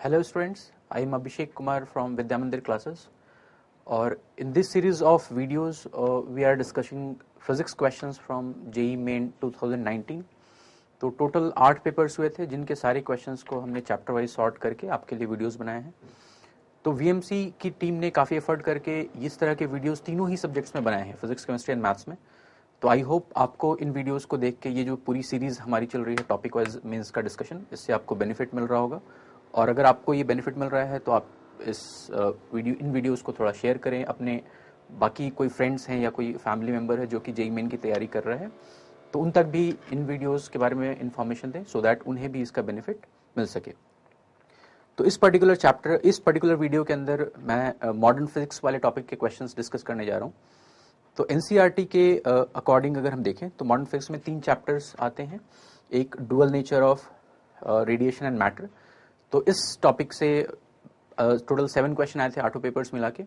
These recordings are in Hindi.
Hello students, I am Abhishek Kumar from Vidya Mandir classes. और in this series of videos we are discussing physics questions from JEE Main 2019. तो टोटल 8 पेपर्स हुए थे जिनके सारे क्वेश्चंस को हमने चैप्टर वाइज सॉर्ट करके आपके लिए वीडियोस बनाए हैं. तो VMC की टीम ने काफ़ी एफर्ट करके इस तरह के वीडियोस तीनों ही सब्जेक्ट्स में बनाए हैं, फिजिक्स, केमिस्ट्री एंड मैथ्स में. तो आई होप आपको इन वीडियोस को देख के ये जो पूरी सीरीज़ हमारी चल रही है टॉपिक वाइज मेंस का डिस्कशन, इससे आपको बेनिफिट मिल रहा होगा. और अगर आपको ये बेनिफिट मिल रहा है तो आप इन वीडियोस को थोड़ा शेयर करें. अपने बाकी कोई फ्रेंड्स हैं या कोई फैमिली मेम्बर है जो कि JEE मेन की तैयारी कर रहे हैं तो उन तक भी इन वीडियोस के बारे में इंफॉर्मेशन दें सो दैट उन्हें भी इसका बेनिफिट मिल सके. तो इस पर्टिकुलर वीडियो के अंदर मैं मॉडर्न फिजिक्स वाले टॉपिक के क्वेश्चंस डिस्कस करने जा रहा हूँ. तो NCERT के अकॉर्डिंग अगर हम देखें तो मॉडर्न फिजिक्स में 3 चैप्टर्स आते हैं. एक dual nature of radiation and matter. तो इस टॉपिक से टोटल 7 क्वेश्चन आए थे 8 पेपर्स मिला के.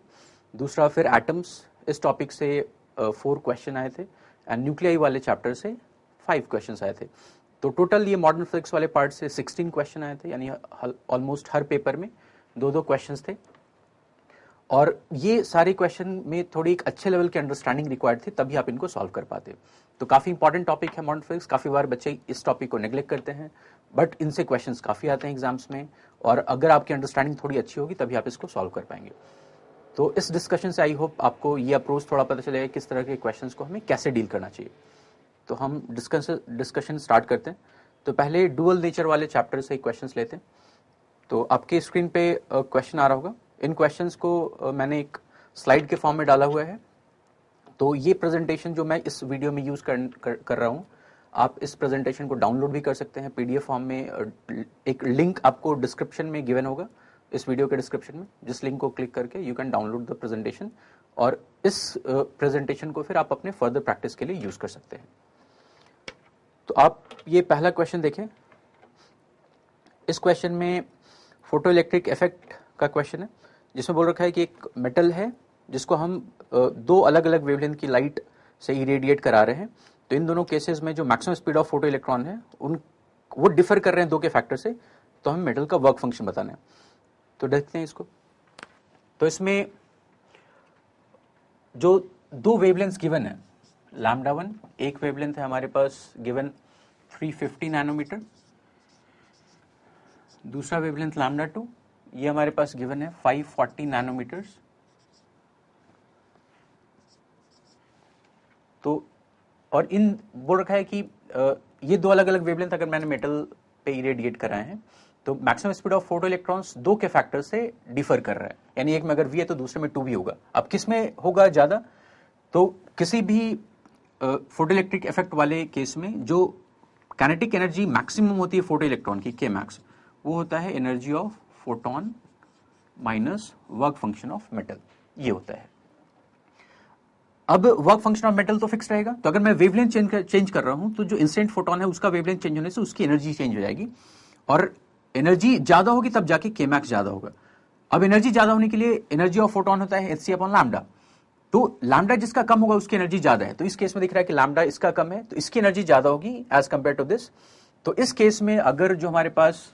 दूसरा फिर एटम्स, इस टॉपिक से 4 क्वेश्चन आए थे. एंड न्यूक्लियाई वाले चैप्टर से 5 क्वेश्चन आए थे. तो टोटल ये मॉडर्न फिजिक्स वाले पार्ट से 16 क्वेश्चन आए थे, यानी ऑलमोस्ट हर पेपर में 2-2 क्वेश्चन थे. और ये सारे क्वेश्चन में थोड़ी एक अच्छे लेवल की अंडरस्टैंडिंग रिक्वायर्ड थी, तभी आप इनको सॉल्व कर पाते. तो काफ़ी इंपॉर्टेंट टॉपिक है मॉडर्न फिजिक्स. काफ़ी बार बच्चे इस टॉपिक को नेग्लेक्ट करते हैं, बट इनसे क्वेश्चंस काफ़ी आते हैं एग्जाम्स में. और अगर आपकी अंडरस्टैंडिंग थोड़ी अच्छी होगी तभी आप इसको सॉल्व कर पाएंगे. तो इस डिस्कशन से आई होप आपको ये अप्रोच थोड़ा पता चलेगा किस तरह के क्वेश्चंस को हमें कैसे डील करना चाहिए. तो हम डिस्कशन स्टार्ट करते हैं. तो पहले डुअल नेचर वाले चैप्टर से क्वेश्चंस लेते हैं. तो आपके स्क्रीन पे क्वेश्चन आ रहा होगा. इन क्वेश्चंस को मैंने एक स्लाइड के फॉर्म में डाला हुआ है. तो ये प्रेजेंटेशन जो मैं इस वीडियो में यूज़ कर रहा हूँ, आप इस प्रेजेंटेशन को डाउनलोड भी कर सकते हैं PDF फॉर्म में. एक लिंक आपको डिस्क्रिप्शन में गिवन होगा, इस वीडियो के डिस्क्रिप्शन में. जिस लिंक को क्लिक करके you can download the presentation और इस प्रेजेंटेशन को फिर आप अपने फर्दर प्रैक्टिस के लिए यूज़ कर सकते हैं. तो आप ये पहला क्वेश्चन देखें. इस क्वेश्चन में फोटो इलेक्ट्रिक इफेक्ट का क्वेश्चन है, जिसमें बोल रखा है कि एक मेटल है जिसको हम 2 अलग अलग वेवलेंथ की लाइट से इरेडिएट करा रहे हैं. तो इन दोनों केसेस में जो maximum speed of photo electron है वो डिफर कर रहे हैं 2 के फैक्टर से. तो हमें मेटल का वर्क फंक्शन बताना है. तो देखते हैं इसको. तो इसमें जो 2 वेवलेंथ्स गिवन है, λ1 एक वेवलेंथ है हमारे पास गिवन 350 नैनोमीटर. दूसरा वेवलेंथ λ2 ये हमारे पास गिवन है 540 नैनोमीटर्स. तो और इन बोल रखा है कि ये 2 अलग अलग वेवलेंथ अगर मैंने मेटल पे इरेडिएट कराए हैं तो maximum speed of photo electrons 2 के फैक्टर से डिफर कर रहा है. यानी एक में अगर V है तो दूसरे में 2V होगा. अब किस में होगा ज़्यादा? तो किसी भी फोटो इलेक्ट्रिक इफेक्ट वाले केस में जो काइनेटिक एनर्जी मैक्सिमम होती है फोटो इलेक्ट्रॉन की, K मैक्स, वो होता है energy of photon minus work function of metal. ये होता है. अब वर्क फंक्शन ऑफ मेटल तो फिक्स रहेगा. तो अगर मैं वेवलेंथ चेंज कर रहा हूं तो जो इंसिडेंट फोटोन है उसका वेवलेंथ चेंज होने से उसकी एनर्जी चेंज हो जाएगी. और एनर्जी ज्यादा होगी तब जाके K मैक्स ज्यादा होगा. अब एनर्जी ज्यादा होने के लिए एनर्जी ऑफ फोटोन होता है hc/λ. तो लैम्डा जिसका कम होगा उसकी एनर्जी ज्यादा है. तो इस केस में दिख रहा है कि लैम्डा इसका कम है तो इसकी एनर्जी ज्यादा होगी एज कंपेयर टू दिस. तो इस केस में अगर जो हमारे पास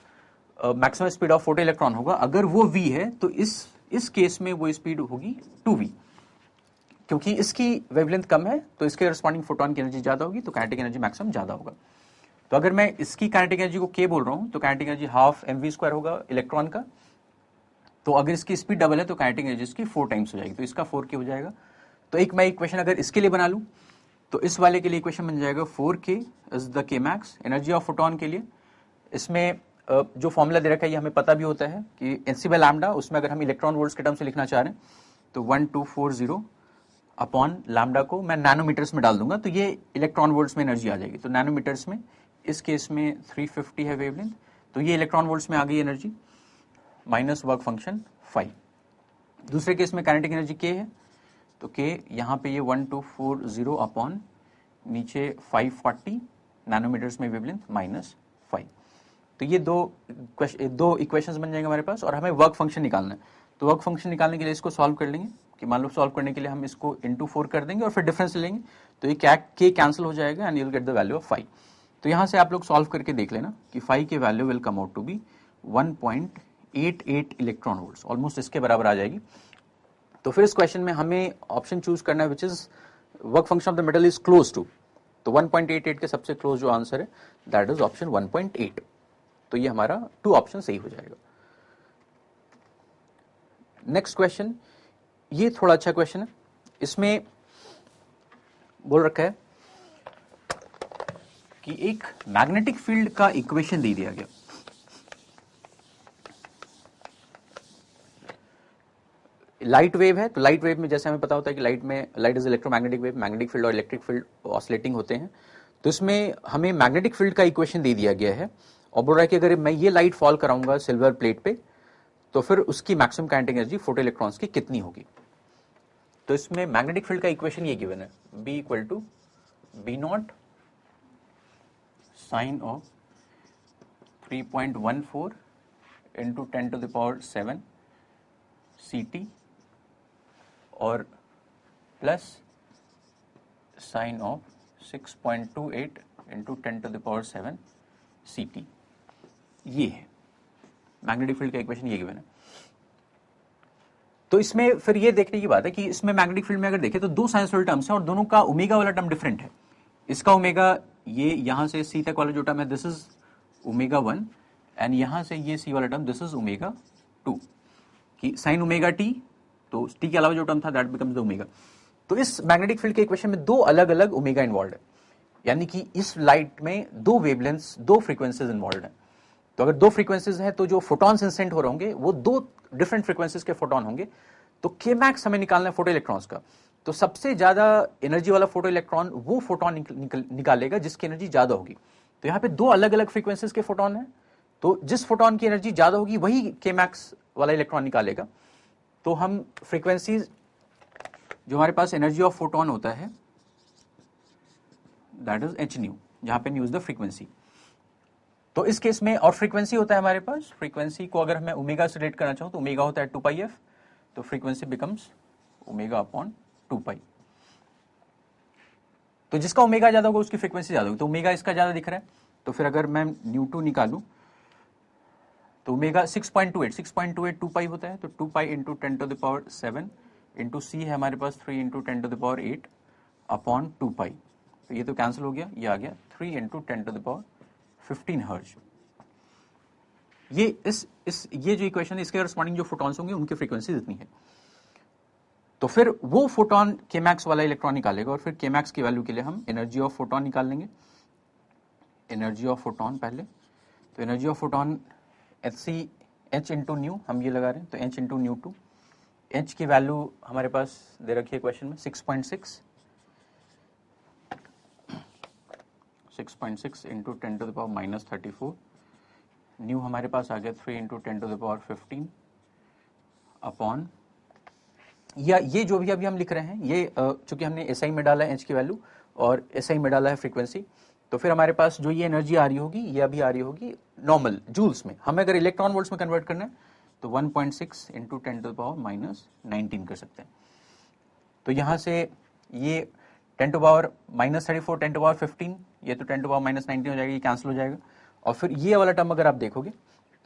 maximum speed of photo electron होगा, अगर वो V है तो इस केस में वो स्पीड होगी 2V. क्योंकि इसकी वेवलेंथ कम है तो इसके करस्पॉन्डिंग फोटोन की एनर्जी ज्यादा होगी, तो काइनेटिक एनर्जी मैक्सिमम ज्यादा होगा. तो अगर मैं इसकी काइनेटिक एनर्जी को K बोल रहा हूं तो काइनेटिक एनर्जी हाफ mv² होगा इलेक्ट्रॉन का. तो अगर इसकी स्पीड डबल है तो काइनेटिक एनर्जी इसकी 4 टाइम्स हो जाएगी. तो इसका 4K हो जाएगा. तो एक मैं इक्वेशन अगर इसके लिए बना लूं तो इस वाले के लिए इक्वेशन बन जाएगा 4K is the K max energy of photon के लिए. इसमें जो फॉर्मूला दे रखा है ये हमें पता भी होता है कि hc/λ, उसमें अगर हम इलेक्ट्रॉन वोल्ट्स के टर्म से लिखना चाह रहे हैं तो 1240 अपॉन लैम्डा को मैं नैनोमीटर्स में डाल दूंगा तो ये इलेक्ट्रॉन वोल्ट्स में एनर्जी आ जाएगी. तो नैनोमीटर्स में इस केस में 350 है वेवलेंथ, तो ये इलेक्ट्रॉन वोल्ट्स में आ गई एनर्जी माइनस वर्क फंक्शन 5. दूसरे केस में काइनेटिक एनर्जी K है तो K यहाँ पे ये 1240 अपॉन नीचे 540 नैनोमीटर्स में वेवलेंथ माइनस 5. तो ये दो इक्वेशंस बन जाएंगे हमारे पास. और हमें वर्क फंक्शन निकालना है. तो वर्क फंक्शन निकालने के लिए इसको सॉल्व कर लेंगे कि मान लो सॉल्व करने के लिए हम इसको इंटू 4 कर देंगे और फिर डिफरेंस लेंगे तो ये K कैंसिल हो जाएगा and you will get the value of 5. तो यहाँ से आप लोग सॉल्व करके देख लेना कि 5 के value will come out to be 1.8 88 electron volts, almost इसके बराबर आ जाएगी। तो फिर इस क्वेश्चन में हमें ऑप्शन चूज करना है which is work function of the metal is close to, तो 1.88 के सबसे क्लोज जो आंसर है दैट इज ऑप्शन 1.8। तो ये हमारा 2 ऑप्शन सही हो जाएगा। नेक्स्ट क्वेश्चन, ये थोड़ा अच्छा क्वेश्चन है। इसमें बोल रखा है कि एक मैग्नेटिक फील्ड का इक्वेशन दे दिया गया। लाइट वेव है, तो लाइट वेव में जैसे हमें पता होता है कि light is electromagnetic wave, magnetic field और इलेक्ट्रिक फील्ड ऑसिलेटिंग होते हैं। तो इसमें हमें मैग्नेटिक फील्ड का इक्वेशन दे दिया गया है और बोल रहा है कि अगर मैं ये लाइट फॉल कराऊंगा सिल्वर प्लेट पे तो फिर उसकी maximum kinetic energy photo electrons की कितनी होगी। तो इसमें मैग्नेटिक फील्ड का इक्वेशन ये गिवन है, B equal to B naught sine of 3.14 into 10⁻⁷ CT और plus sine of 6.28 into 10⁻⁷ CT। ये है मैग्नेटिक फील्ड का इक्वेशन, ये गिवन है। तो इसमें फिर ये देखने की बात है कि इसमें मैग्नेटिक फील्ड में अगर देखें तो 2 साइंसुअल टर्म्स हैं और दोनों का ओमेगा वाला टर्म डिफरेंट है। इसका ओमेगा, ये यहां से C तक वाला जो टर्म है दिस इज ओमेगा 1 एंड यहां से ये C वाला टर्म दिस इज ओमेगा 2 कि साइन ओमेगा टी, तो टी के अलावा जो टर्म था दैट बिकम्स द ओमेगा। तो इस मैग्नेटिक फील्ड के इक्वेशन में 2 अलग अलग ओमेगा इन्वॉल्व है, यानी कि इस लाइट में 2 वेवलेंथ्स, 2 फ्रीक्वेंसीज इन्वॉल्व है। तो अगर 2 फ्रीक्वेंसीज हैं तो जो फोटॉन्स इंसेंट हो रहे होंगे वो 2 डिफरेंट फ्रीक्वेंसीज के फोटॉन होंगे। तो के मैक्स हमें निकालना है फोटो इलेक्ट्रॉन्स का। तो सबसे ज्यादा एनर्जी वाला फोटो इलेक्ट्रॉन वो फोटोन निकालेगा जिसकी एनर्जी ज्यादा होगी। तो यहाँ पे 2 अलग अलग फ्रीक्वेंसीज के फोटोन है, तो जिस फोटोन की एनर्जी ज्यादा होगी वही के मैक्स वाला इलेक्ट्रॉन निकालेगा। तो हम फ्रीक्वेंसीज जो हमारे पास एनर्जी ऑफ फोटोन होता है दैट इज एच न्यू, जहां पे न्यू इज द फ्रीक्वेंसी। तो इस केस में और फ्रीक्वेंसी होता है हमारे पास, फ्रीक्वेंसी को अगर मैं ओमेगा से रिलेट करना चाहूं तो ओमेगा होता है 2πf, तो फ्रीक्वेंसी बिकम्स ओमेगा अपॉन 2π। तो जिसका ओमेगा ज्यादा होगा उसकी फ्रीक्वेंसी ज्यादा होगी, तो ओमेगा इसका ज्यादा दिख रहा है। तो फिर अगर मैं न्यू2 निकालूं तो ओमेगा 6.28 2π होता है, तो 2π इंटू 10⁻⁷ इंटू C है हमारे पास 3 इंटू 10⁸ अपॉन 2π। तो ये तो कैंसिल हो गया, ये आ गया 3 इंटू 10⁻15 हर्ज। ये जो इक्वेशन है इसके करस्पॉन्डिंग जो फोटॉन्स होंगे उनकी फ्रीक्वेंसी इतनी है। तो फिर वो फोटोन के मैक्स वाला इलेक्ट्रॉन निकालेगा और फिर के मैक्स की वैल्यू के लिए हम एनर्जी ऑफ फोटोन निकाल लेंगे। एनर्जी ऑफ फोटोन पहले, तो energy of photon h into new हम ये लगा रहे हैं, तो h इंटू न्यू2। h की वैल्यू हमारे पास दे रखी है क्वेश्चन में 6.6 इंटू 10⁻⁻34। न्यू हमारे पास आ गया 3 इंटू 10⁻15 अपॉन, या ये जो भी अभी हम लिख रहे हैं ये चूंकि हमने SI में डाला है h की वैल्यू और SI में डाला है फ्रीक्वेंसी, तो फिर हमारे पास जो ये एनर्जी आ रही होगी ये अभी आ रही होगी नॉर्मल जूल्स में। हमें अगर इलेक्ट्रॉन वोल्ट्स में कन्वर्ट करना है तो 1.6 इंटू 10⁻⁻19 कर सकते हैं। तो यहाँ से ये 10⁻⁻34 10⁻15 ये तो 10⁻⁻19 हो जाएगी, कैंसिल हो जाएगा। और फिर ये वाला टर्म अगर आप देखोगे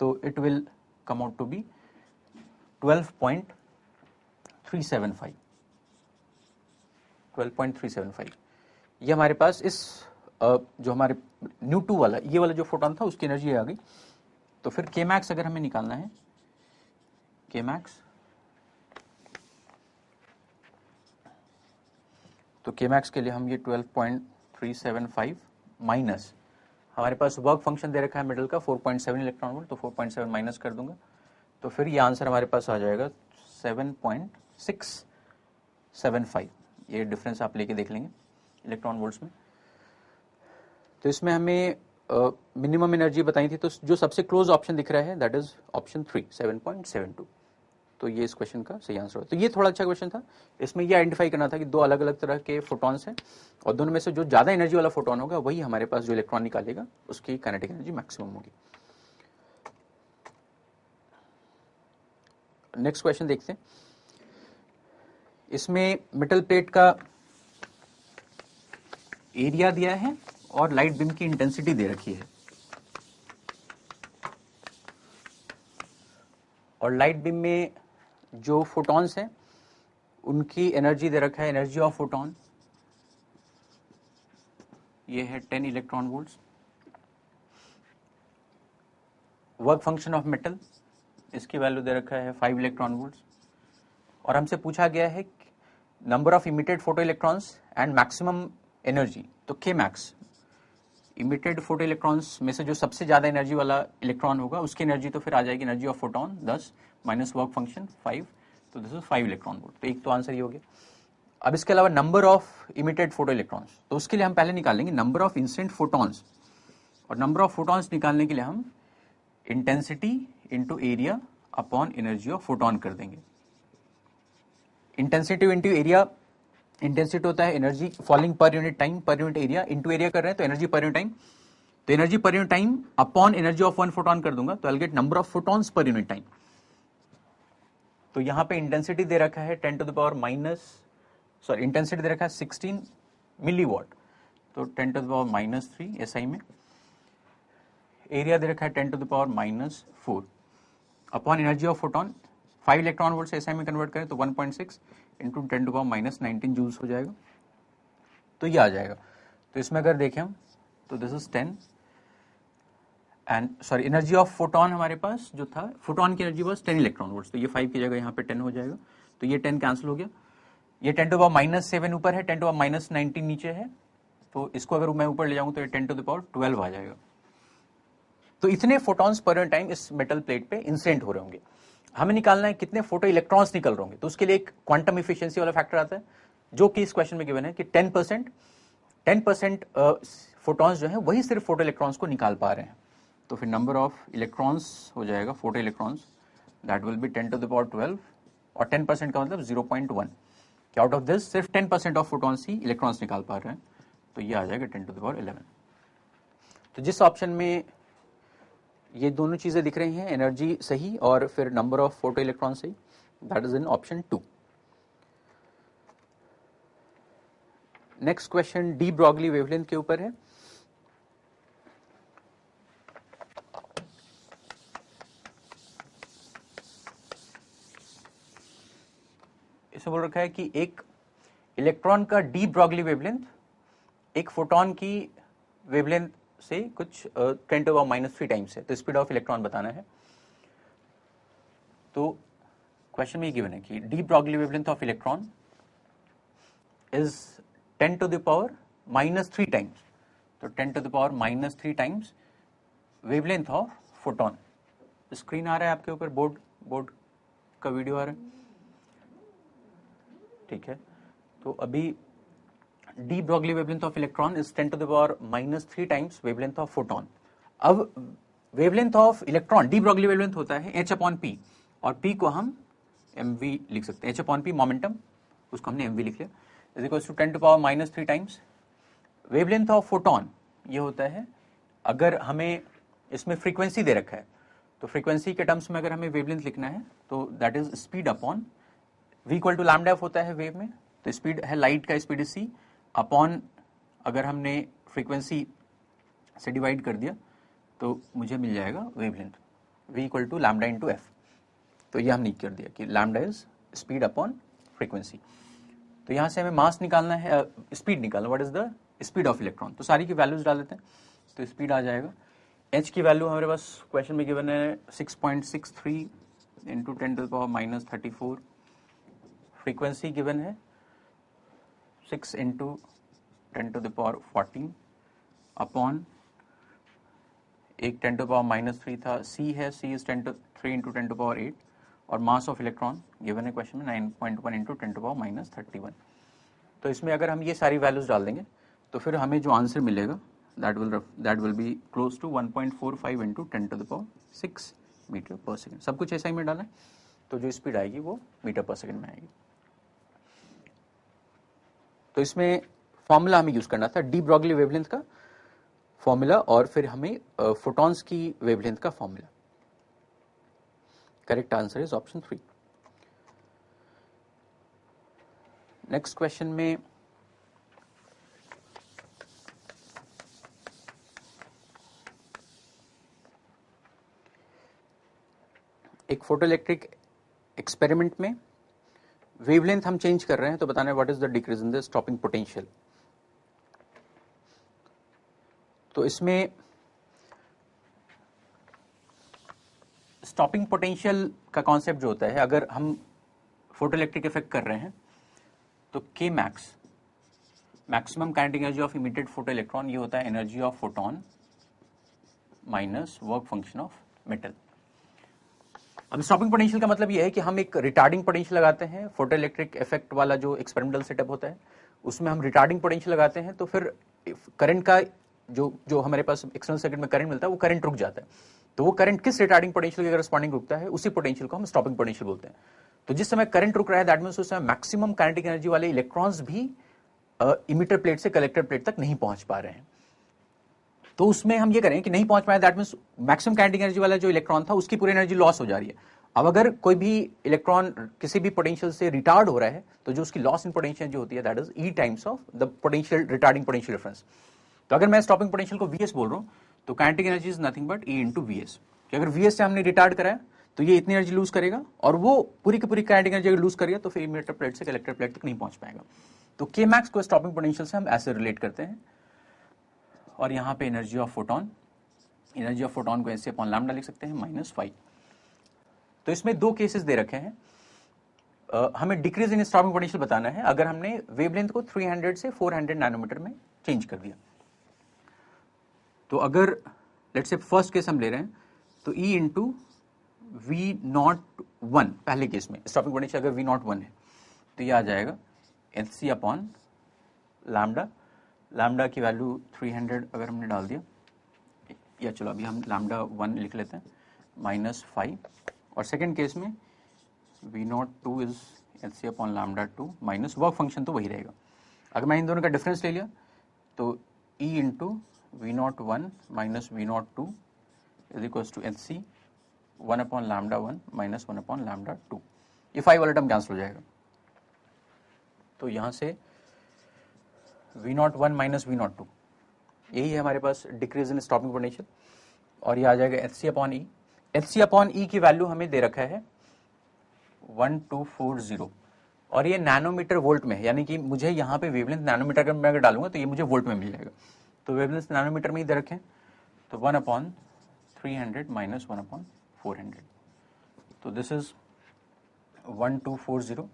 तो it will come out to be 12.375। ये हमारे पास इस जो हमारे न्यू2 वाला ये वाला जो फोटोन था उसकी एनर्जी आ गई। तो फिर के मैक्स अगर हमें निकालना है, के मैक्स, तो के मैक्स के लिए हम ये 12.375 माइनस हमारे पास वर्क फंक्शन दे रखा है मिडल का 4.7 इलेक्ट्रॉन वोल्ट, तो 4.7 माइनस कर दूंगा तो फिर ये आंसर हमारे पास आ जाएगा 7.675। ये डिफरेंस आप लेके देख लेंगे इलेक्ट्रॉन वोल्ट्स में। तो इसमें हमें मिनिमम एनर्जी बताई थी, तो जो सबसे क्लोज ऑप्शन दिख रहा है दैट इज ऑप्शन 3 7.72। तो ये इस क्वेश्चन का सही आंसर हो। तो ये थोड़ा अच्छा क्वेश्चन था। इसमें ये आइडेंटिफाई करना था कि 2 अलग अलग तरह के फोटॉन्स हैं और दोनों में से जो ज्यादा एनर्जी वाला फोटोन होगा वही हमारे पास जो इलेक्ट्रॉन निकालेगा उसकी काइनेटिक एनर्जी मैक्सिमम होगी। नेक्स्ट क्वेश्चन देखते हैं। इसमें मेटल प्लेट का एरिया दिया है और लाइट बीम की इंटेंसिटी दे रखी है। और लाइट बीम में जो फोटॉन्स हैं उनकी एनर्जी दे रखा है, एनर्जी ऑफ फोटॉन ये है 10 electron volts. Work function of metal इसकी वैल्यू दे रखा है 5 इलेक्ट्रॉन वोल्ट्स। और हमसे पूछा गया है number of emitted photo electrons and maximum energy, तो के मैक्स इमिटेड फोटो इलेक्ट्रॉन्स में से जो सबसे ज्यादा एनर्जी वाला इलेक्ट्रॉन होगा उसकी एनर्जी तो फिर आ जाएगी energy of photon 10 minus work function 5, तो दिस इज 5 इलेक्ट्रॉन वोल्ट। तो एक तो आंसर ये हो गया। अब इसके अलावा number of emitted photo electrons, तो उसके लिए हम पहले निकालेंगे नंबर ऑफ इंसिडेंट फोटॉन्स, और नंबर ऑफ फोटॉन्स निकालने के लिए हम intensity into area upon energy of photon कर देंगे। इंटेंसिटी इंटू एरिया, इंटेंसिटी होता है एनर्जी फॉलिंग पर unit time, per unit area, into area कर रहे हैं तो एनर्जी पर यूनिट टाइम, तो एनर्जी पर unit time upon energy of one photon कर दूंगा तो I get number of photons per unit time. तो यहां पे इंटेंसिटी दे रखा है 10 to the power minus, sorry intensity दे रखा है 16 मिली वॉट, तो 10 to the power minus 3 SI में। एरिया दे रखा है 10 to the power minus 4 upon energy of photon 5 electron volt से एसआई में कन्वर्ट करें तो 1.6 into 10 to power minus 19 joules हो जाएगा, तो ये आ जाएगा। तो इसमें अगर देखें हम तो this is 10 and sorry energy of photon हमारे पास जो था, फोटॉन की एनर्जी बस 10 इलेक्ट्रॉन वोल्ट, तो ये 5 की जगह यहाँ पे 10 हो जाएगा, तो ये 10 कैंसिल हो गया। ये 10 टू पावर माइनस 7 ऊपर है, 10 टू पावर माइनस 19 नीचे है, तो इसको अगर मैं ऊपर ले जाऊं तो ये 10 टू द पावर 12 आ जाएगा। तो इतने फोटॉन्स पर टाइम इस मेटल प्लेट पे इंसिडेंट हो रहे होंगे। हमें निकालना है कितने फोटो इलेक्ट्रॉन्स निकल रहे होंगे, तो उसके लिए एक क्वांटम इफिशिएंसी वाला फैक्टर आता है जो कि इस क्वेश्चन में गिवन है कि 10% फोटॉन्स जो है वही सिर्फ फोटो इलेक्ट्रॉन्स को निकाल पा रहे हैं। तो फिर नंबर ऑफ इलेक्ट्रॉन्स हो जाएगा photo electrons that will be 10 to the power 12 और 10% का मतलब 0.1, कि आउट ऑफ दिस सिर्फ 10% ऑफ फोटॉन्स ही इलेक्ट्रॉन्स निकाल पा रहे हैं, तो ये आ जाएगा 10 टू द पावर 11। तो जिस ऑप्शन में ये दोनों चीजें दिख रही हैं, एनर्जी सही और फिर नंबर ऑफ फोटो इलेक्ट्रॉन सही, that is in option 2। Next question D Broglie wavelength के ऊपर है। इसमें बोल रखा है कि एक इलेक्ट्रॉन का डी ब्रॉगली वेवलेंथ एक फोटॉन की वेवलेंथ से कुछ 10 टू पावर -3 टाइम्स है, तो स्पीड ऑफ इलेक्ट्रॉन बताना है। तो क्वेश्चन में ये गिवन है कि de Broglie wavelength of electron is 10 to the power -3 times, तो 10 to the power -3 times wavelength of photon. Screen आ रहा है आपके ऊपर, बोर्ड का वीडियो आ रहा है, ठीक है। तो अभी de Broglie wavelength of electron is 10 to the power -3 times wavelength of photon. अब wavelength of electron de Broglie wavelength होता है h अपॉन p, और p को हम mv लिख सकते हैं, h अपॉन p मोमेंटम, उसको हमने mv लिख लिया, is equal to 10 to power -3 times wavelength of photon. ये होता है अगर हमें इसमें फ्रीक्वेंसी दे रखा है, तो फ्रीक्वेंसी के टर्म्स में अगर हमें वेवलेंथ लिखना है तो that is speed upon v equal to lambda F होता है वेव में, तो स्पीड है लाइट का स्पीड c अपॉन, अगर हमने फ्रीक्वेंसी से डिवाइड कर दिया तो मुझे मिल जाएगा wavelength v equal to lambda into F. तो ये हमने कर दिया कि lambda is speed upon frequency. तो यहाँ से हमें मास निकालना है, स्पीड निकालना, what is the speed of electron, तो सारी की वैल्यूज डाल देते हैं, तो स्पीड आ जाएगा। h की वैल्यू हमारे पास क्वेश्चन में गिवन है 6.63 into 10 to the power -34, frequency given है 6 into 10 to the power 14 upon एक 10 टू पावर -3 था, c है, c is 3 into 10 to power 8, और मास ऑफ इलेक्ट्रॉन गिवन है क्वेश्चन में 9.1 इंटू 10 टू पावर -31। तो इसमें अगर हम ये सारी वैल्यूज डाल देंगे तो फिर हमें जो आंसर मिलेगा that will be close to 1.45 into 10 to the power 6 metre per second. सब कुछ ऐसा ही में डाला है, तो जो स्पीड आएगी वो मीटर पर सेकेंड में आएगी। तो इसमें फॉर्मूला हमें यूज करना था डी ब्रॉगली वेवलेंथ का फॉर्मूला, और फिर हमें फोटॉन्स की वेवलेंथ का formula. Correct answer is option 3। Next question में एक फोटोइलेक्ट्रिक एक्सपेरिमेंट में वेवलेंथ हम चेंज कर रहे हैं, तो बताना है what is the decrease in the stopping potential. तो इसमें स्टॉपिंग पोटेंशियल का कॉन्सेप्ट जो होता है, अगर हम फोटोइलेक्ट्रिक इफेक्ट कर रहे हैं तो के max, maximum kinetic energy of emitted photo electron, ये होता है energy of photon minus work function of metal. अब स्टॉपिंग पोटेंशियल का मतलब ये है कि हम एक रिटार्डिंग पोटेंशियल लगाते हैं, फोटो इलेक्ट्रिक इफेक्ट वाला जो एक्सपेरिमेंटल सेटअप होता है उसमें हम रिटार्डिंग पोटेंशियल लगाते हैं, तो फिर करंट का जो हमारे पास एक्सटर्नल सर्किट में करंट मिलता है वो करंट रुक जाता है। तो वो करंट किस रिटार्डिंग पोटेंशियल के करस्पॉन्डिंग रुकता है, उसी पोटेंशियल को हम स्टॉपिंग पोटेंशियल बोलते हैं। तो जिस समय करंट रुक रहा है दैट मींस उस समय मैक्सिमम काइनेटिक एनर्जी वाले इलेक्ट्रॉन्स भी इमिटर प्लेट से कलेक्टर प्लेट तक नहीं पहुंच पा रहे हैं। तो उसमें हम ये करें कि नहीं पहुंच पाए, that means maximum kinetic energy वाला जो इलेक्ट्रॉन था उसकी पूरी एनर्जी लॉस हो जा रही है। अब अगर कोई भी इलेक्ट्रॉन किसी भी पोटेंशियल से रिटार्ड हो रहा है तो जो उसकी लॉस इन पोटेंशियल जो होती है that is E times of the potential retarding potential difference. तो अगर मैं स्टॉपिंग पोटेंशियल को वीएस बोल रहा हूं तो kinetic energy is nothing but E into VS. अगर वीएस से हमने रिटार्ड कराया तो ये इतनी एनर्जी लूज करेगा और वो पूरी की पूरी काइनेटिक एनर्जी अगर लूज करेगा तो फिर इमिटर प्लेट से कलेक्टर प्लेट तक नहीं पहुंच पाएगा। तो के मैक्स को स्टॉपिंग पोटेंशियल से हम ऐसे रिलेट करते हैं। और यहां पे energy of photon, energy of photon को ऐसे अपॉन लैम्डा लिख सकते हैं -5। तो इसमें दो केसेस दे रखे हैं। हमें डिक्रीज इन स्टॉपिंग पोटेंशियल बताना है अगर हमने वेवलेंथ को 300 से 400 नैनोमीटर में चेंज कर दिया। तो अगर लेट्स से फर्स्ट केस हम ले रहे हैं तो E इंटू V01, पहले केस में स्टॉपिंग पोटेंशियल अगर V01 है तो ये आ जाएगा Hc अपॉन लैम्डा। लैम्डा की वैल्यू 300 अगर हमने डाल दिया, या चलो अभी हम लैम्डा 1 लिख लेते हैं -5। और सेकेंड केस में V02 is Hc upon lambda 2 minus work function तो वही रहेगा। अगर मैं इन दोनों का डिफरेंस ले लिया तो E into V01 minus V02 is equal to Hc 1 upon lambda 1 minus 1 upon lambda 2। ये 5 वाला टर्म कैंसिल हो जाएगा। तो यहां से V01 माइनस V02 यही है हमारे पास डिक्रीज इन स्टॉपिंग पोटेंशियल। और ये आ जाएगा Hc अपॉन ई। Hc अपॉन ई की वैल्यू हमें दे रखा है 1240 और ये नैनोमीटर वोल्ट में है, यानी कि मुझे यहाँ पे वेवलेंथ नैनोमीटर में अगर डालूंगा तो ये मुझे वोल्ट में मिल जाएगा। तो वेवलेंथ नैनोमीटर में ही दे रखे हैं, तो 1 अपॉन 300 माइनस 1 अपॉन 400। तो दिस इज 1240।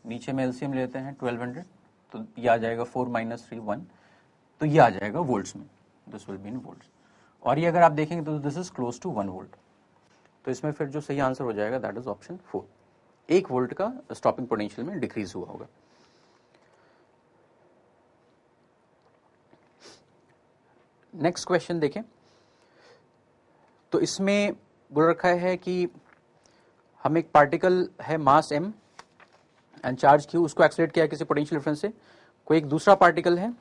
नीचे में एलसीएम लेते हैं 1200, तो ये आ जाएगा 4 माइनस 3 1, तो ये आ जाएगा वोल्ट्स में, this will be in volts. और ये अगर आप देखेंगे तो this is close to 1 volt. तो इसमें फिर जो सही आंसर हो जाएगा दैट इज ऑप्शन 4। 1 वोल्ट का स्टॉपिंग पोटेंशियल में डिक्रीज हुआ होगा। नेक्स्ट क्वेश्चन देखें। तो इसमें बोल रखा है कि हम एक पार्टिकल है मास m एंड चार्ज q, उसको एक्सलेट किया किसी पोटेंशियल डिफरेंस से। कोई एक दूसरा पार्टिकल है,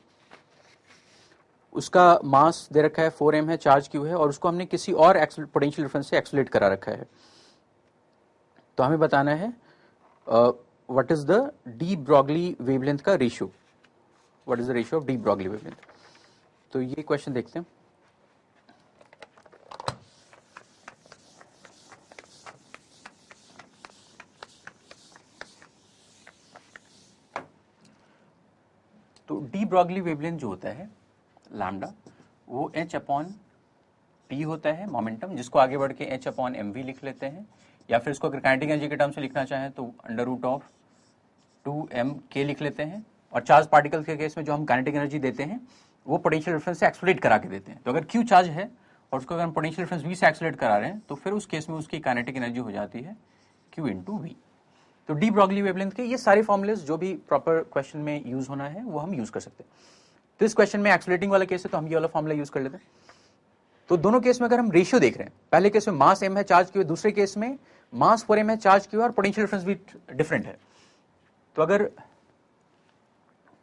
उसका मास दे रखा है 4m है, चार्ज q है, और उसको हमने किसी और पोटेंशियल डिफरेंस से एक्सलेट करा रखा है। तो हमें बताना है what is the de Broglie wavelength का ratio, what is the ratio of de Broglie wavelength. तो ये क्वेश्चन देखते हैं। तो डी ब्रॉगली वेवलेंथ जो होता है लैम्डा, वो h अपॉन p होता है मोमेंटम, जिसको आगे बढ़ के h अपॉन mv लिख लेते हैं, या फिर इसको अगर काइनेटिक एनर्जी के टर्म से लिखना चाहें तो √2mk लिख लेते हैं। और चार्ज पार्टिकल के केस में जो हम काइनेटिक एनर्जी देते हैं वो पोटेंशियल डिफरेंस से एक्सलेट करा के देते हैं। तो अगर q चार्ज है और उसको अगर हम पोटेंशियल डिफरेंस v से एक्सलेट करा रहे हैं तो फिर उस केस में उसकी काइनेटिक एनर्जी हो जाती है q इंटू वी। तो डी ब्रॉगली वेवलेंथ के ये सारे फॉर्मुलेस जो भी प्रॉपर क्वेश्चन में यूज होना है वो हम यूज कर सकते हैं। तो इस क्वेश्चन में एक्सलेटिंग वाला केस है तो हम ये वाला फॉर्मुला यूज कर लेते हैं। तो दोनों केस में अगर हम रेशियो देख रहे हैं, पहले केस में मास m है, चार्ज q है, दूसरे केस में मास 4m है, चार्ज q है और पोटेंशियल डिफरेंस भी डिफरेंट है। तो अगर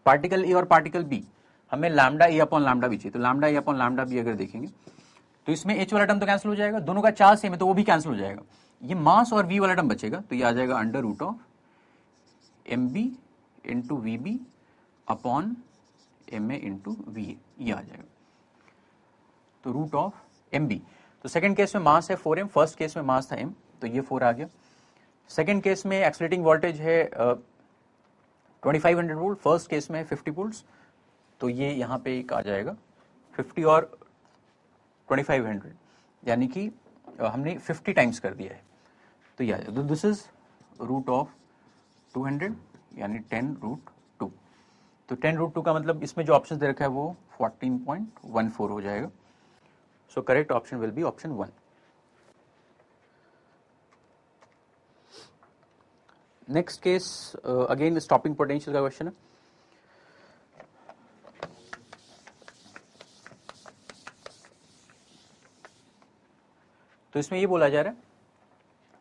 पार्टिकल ए और पार्टिकल बी, हमें लैम्डा ए अपॉन लैम्डा बी चाहिए, तो लैम्डा ए अपॉन लैम्डा बी अगर देखेंगे तो इसमें h वाला टर्म तो कैंसिल हो जाएगा, दोनों का चार्ज सेम है तो वो भी कैंसिल हो जाएगा। ये मास और v वाला टर्म बचेगा, तो ये आ जाएगा √mb into vb upon ma into va, ये आ जाएगा। तो √mb, तो सेकंड केस में मास है 4m, फर्स्ट केस में मास था m, तो ये 4 आ गया। सेकंड केस में एक्सीलरेटिंग वोल्टेज है 2500 वोल्ट, फर्स्ट केस में 50 वोल्ट्स, तो ये यहाँ पे एक आ जाएगा 50 और 2500, यानी कि हमने 50 टाइम्स कर दिया है, तो ये आ जाएगा। दिस इज रूट ऑफ 200 यानी 10√2। तो 10√2 का मतलब इसमें जो ऑप्शन दे रखा है वो 14.14 हो जाएगा। So correct option will B option 1। Next case again stopping potential का क्वेश्चन है। तो इसमें ये बोला जा रहा है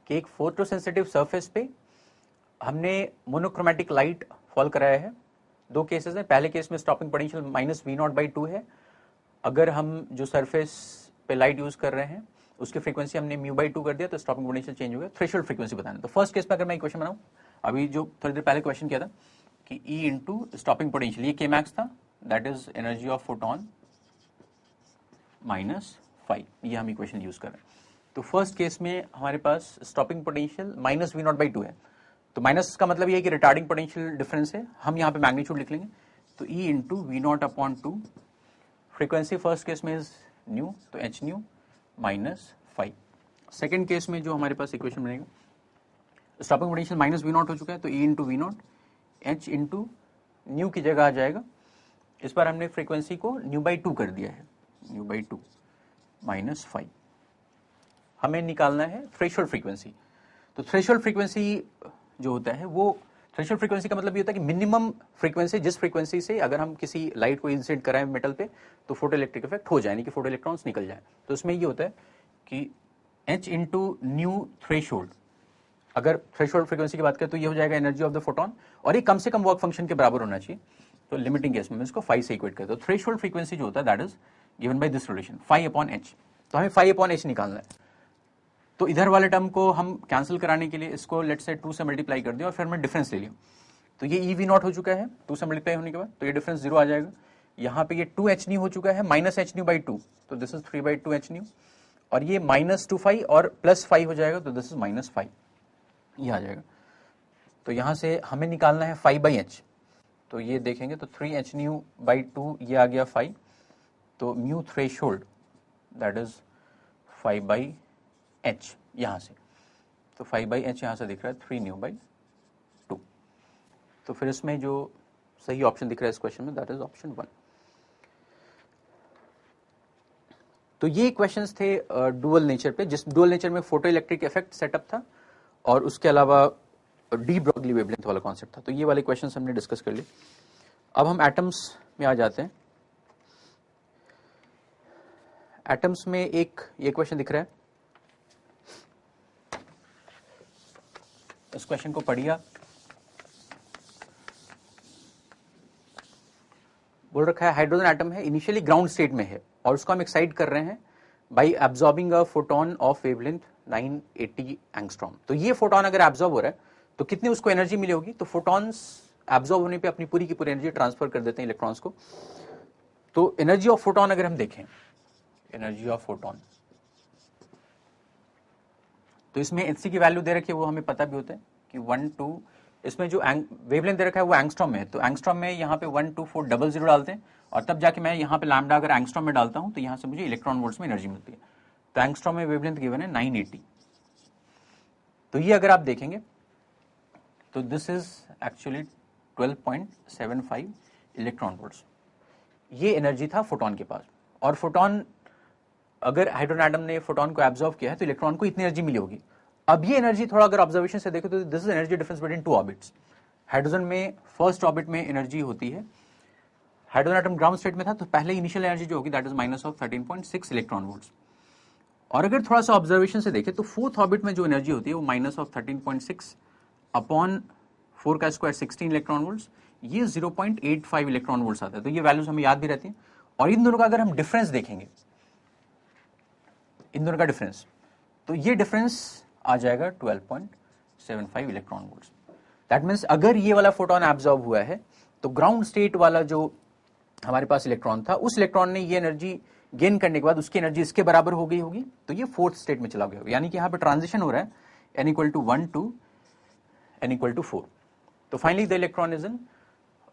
कि एक फोटो सेंसिटिव सरफेस पे हमने मोनोक्रोमेटिक लाइट फॉल कराया है। दो केसेस हैं, पहले केस में स्टॉपिंग पोटेंशियल -V0/2 है। अगर हम जो सरफेस पे लाइट यूज कर रहे हैं उसकी फ्रीक्वेंसी हमने μ/2 कर दिया तो स्टॉपिंग पोटेंशियल चेंज हो गया। थ्रेशोल्ड फ्रीक्वेंसी बताना। तो फर्स्ट केस में अगर मैं इक्वेशन बनाऊं, अभी जो थोड़ी देर पहले क्वेश्चन किया था कि E इंटू स्टॉपिंग पोटेंशियल, ये Kmax था, that is energy of photon -5, ये हम इक्वेशन यूज कर रहे हैं। तो फर्स्ट केस में हमारे पास स्टॉपिंग पोटेंशियल -V0/2 है, तो माइनस का मतलब ये है कि रिटार्डिंग पोटेंशियल डिफरेंस है, हम यहाँ पे मैग्नीट्यूड लिख लेंगे। तो E into V0/2, frequency first case में इज न्यू, तो h न्यू -5। सेकेंड केस में जो हमारे पास इक्वेशन बनेगा, स्टॉपिंग पोटेंशियल -V0 हो चुका है, तो E into V0, h into new की जगह आ जाएगा। इस बार हमने फ्रीक्वेंसी को न्यू/2 कर दिया है, न्यू/2 -5। हमें निकालना है थ्रेशोल्ड फ्रीक्वेंसी। तो थ्रेशोल्ड फ्रीक्वेंसी जो होता है वो, थ्रेशोल्ड फ्रीक्वेंसी का मतलब ये होता है कि मिनिमम फ्रीक्वेंसी, जिस फ्रीक्वेंसी से अगर हम किसी लाइट को इंसिडेंट कराएं मेटल पे तो फोटो इलेक्ट्रिक इफेक्ट हो जाए, यानी कि फोटो इलेक्ट्रॉन्स निकल जाए। तो इसमें ये होता है कि h इंटू न्यू थ्रेशोल्ड, अगर थ्रेशोल्ड फ्रीक्वेंसी की बात करें तो ये हो जाएगा एनर्जी ऑफ द फोटोन, और ये कम से कम वर्क फंक्शन के बराबर होना चाहिए। तो लिमिटिंग केस में इसको 5 से इक्वेट करते हैं। तो थ्रेशोल्ड फ्रीक्वेंसी जो होता है that is given by this relation 5/h। तो हमें 5/h निकालना है। तो इधर वाले टर्म को हम कैंसिल कराने के लिए इसको लेट्स से 2 से मल्टीप्लाई कर दिया और फिर हमने डिफरेंस ले लिया। तो ये EV0 हो चुका है 2 से मल्टीप्लाई होने के बाद, तो ये डिफरेंस 0 आ जाएगा। यहाँ पे ये 2h न्यू हो चुका है -h/2, तो दिस इज 3/2h न्यू, और ये -25 और +5 हो जाएगा, तो दिस इज -5, ये आ जाएगा। तो यहाँ से हमें निकालना है 5/h, तो ये देखेंगे तो 3h न्यू/2 ये आ गया 5, तो mu threshold that is 5/h यहाँ से, तो 5/h यहाँ से दिख रहा है 3 न्यू/2। तो फिर इसमें जो सही ऑप्शन दिख रहा है इस क्वेश्चन में दैट इज ऑप्शन 1। तो ये क्वेश्चंस थे डुअल नेचर पे, जिस डुअल नेचर में फोटो इलेक्ट्रिक इफेक्ट सेटअप था और उसके अलावा डी ब्रॉगली वेवलेंथ वाला कॉन्सेप्ट था। तो ये वाले क्वेश्चंस हमने डिस्कस कर लिए। अब हम एटम्स में आ जाते हैं। एटम्स में एक ये क्वेश्चन दिख रहा है, इस क्वेश्चन को पढ़िए। बोल रखा है हाइड्रोजन एटम है, इनिशियली ग्राउंड स्टेट में है और उसको हम एक्साइट कर रहे हैं bye absorbing a photon of wavelength 980 angstrom. तो ये फोटोन अगर एब्जॉर्ब हो रहा है तो कितनी उसको एनर्जी मिली होगी? तो फोटॉन्स एब्जॉर्ब होने पे अपनी पूरी की पूरी एनर्जी ट्रांसफर कर देते हैं इलेक्ट्रॉन्स को। तो एनर्जी ऑफ फोटोन अगर हम देखें, एनर्जी ऑफ फोटोन, तो इसमें एचसी की वैल्यू दे रखी है, वो हमें पता भी होता है कि 1 2, इसमें जो वेवलेंथ दे रखा है वो एंगस्ट्रॉम में है, तो एंगस्ट्रॉम में यहाँ पे 12400 डालते हैं और तब जाके मैं यहाँ पे लैम्डा अगर एंगस्ट्रॉम में डालता हूँ तो यहाँ से मुझे इलेक्ट्रॉन वोल्ट्स में एनर्जी मिलती है। तो एंगस्ट्रॉम में वेवलेंथ गिवन है 980। तो ये अगर आप देखेंगे तो this is actually 12.75 electron volts. ये एनर्जी था फोटोन के पास, और फोटोन अगर हाइड्रोजन एटम ने फोटोन को एब्जॉर्ब किया है तो इलेक्ट्रॉन को इतनी एनर्जी मिली होगी। अब ये एनर्जी थोड़ा अगर ऑब्जर्वेशन से देखो तो this is energy difference between two orbits. Hydrogen में फर्स्ट ऑर्बिट में एनर्जी होती है, हाइड्रोजन एटम ग्राउंड स्टेट में था तो पहले इनिशियल एनर्जी जो होगी दैट इज -13.6 इलेक्ट्रॉन वोल्ट्स। और अगर थोड़ा सा ऑब्जर्वेशन से देखें तो फोर्थ ऑर्बिट में जो एनर्जी होती है वो -13.6 अपॉन 4 का स्क्वायर 16 इलेक्ट्रॉन वोल्ट्स, ये 0.85 इलेक्ट्रॉन वोल्ट्स आता है। तो ये वैल्यूज हमें याद भी रहती है। और इन दोनों का अगर हम डिफरेंस देखेंगे, इन दोनों का डिफरेंस, तो ये डिफरेंस आ जाएगा 12.75 इलेक्ट्रॉन वोल्ट्स। दैट मीन्स अगर ये वाला फोटोन एब्जॉर्ब हुआ है तो ग्राउंड स्टेट वाला जो हमारे पास इलेक्ट्रॉन था उस इलेक्ट्रॉन ने ये एनर्जी गेन करने के बाद उसकी एनर्जी इसके बराबर हो गई होगी, तो ये फोर्थ स्टेट में चला गया होगा। यानी कि यहाँ पे ट्रांजिशन हो रहा है n equal to 1 to n equal to 4। तो finally the electron is in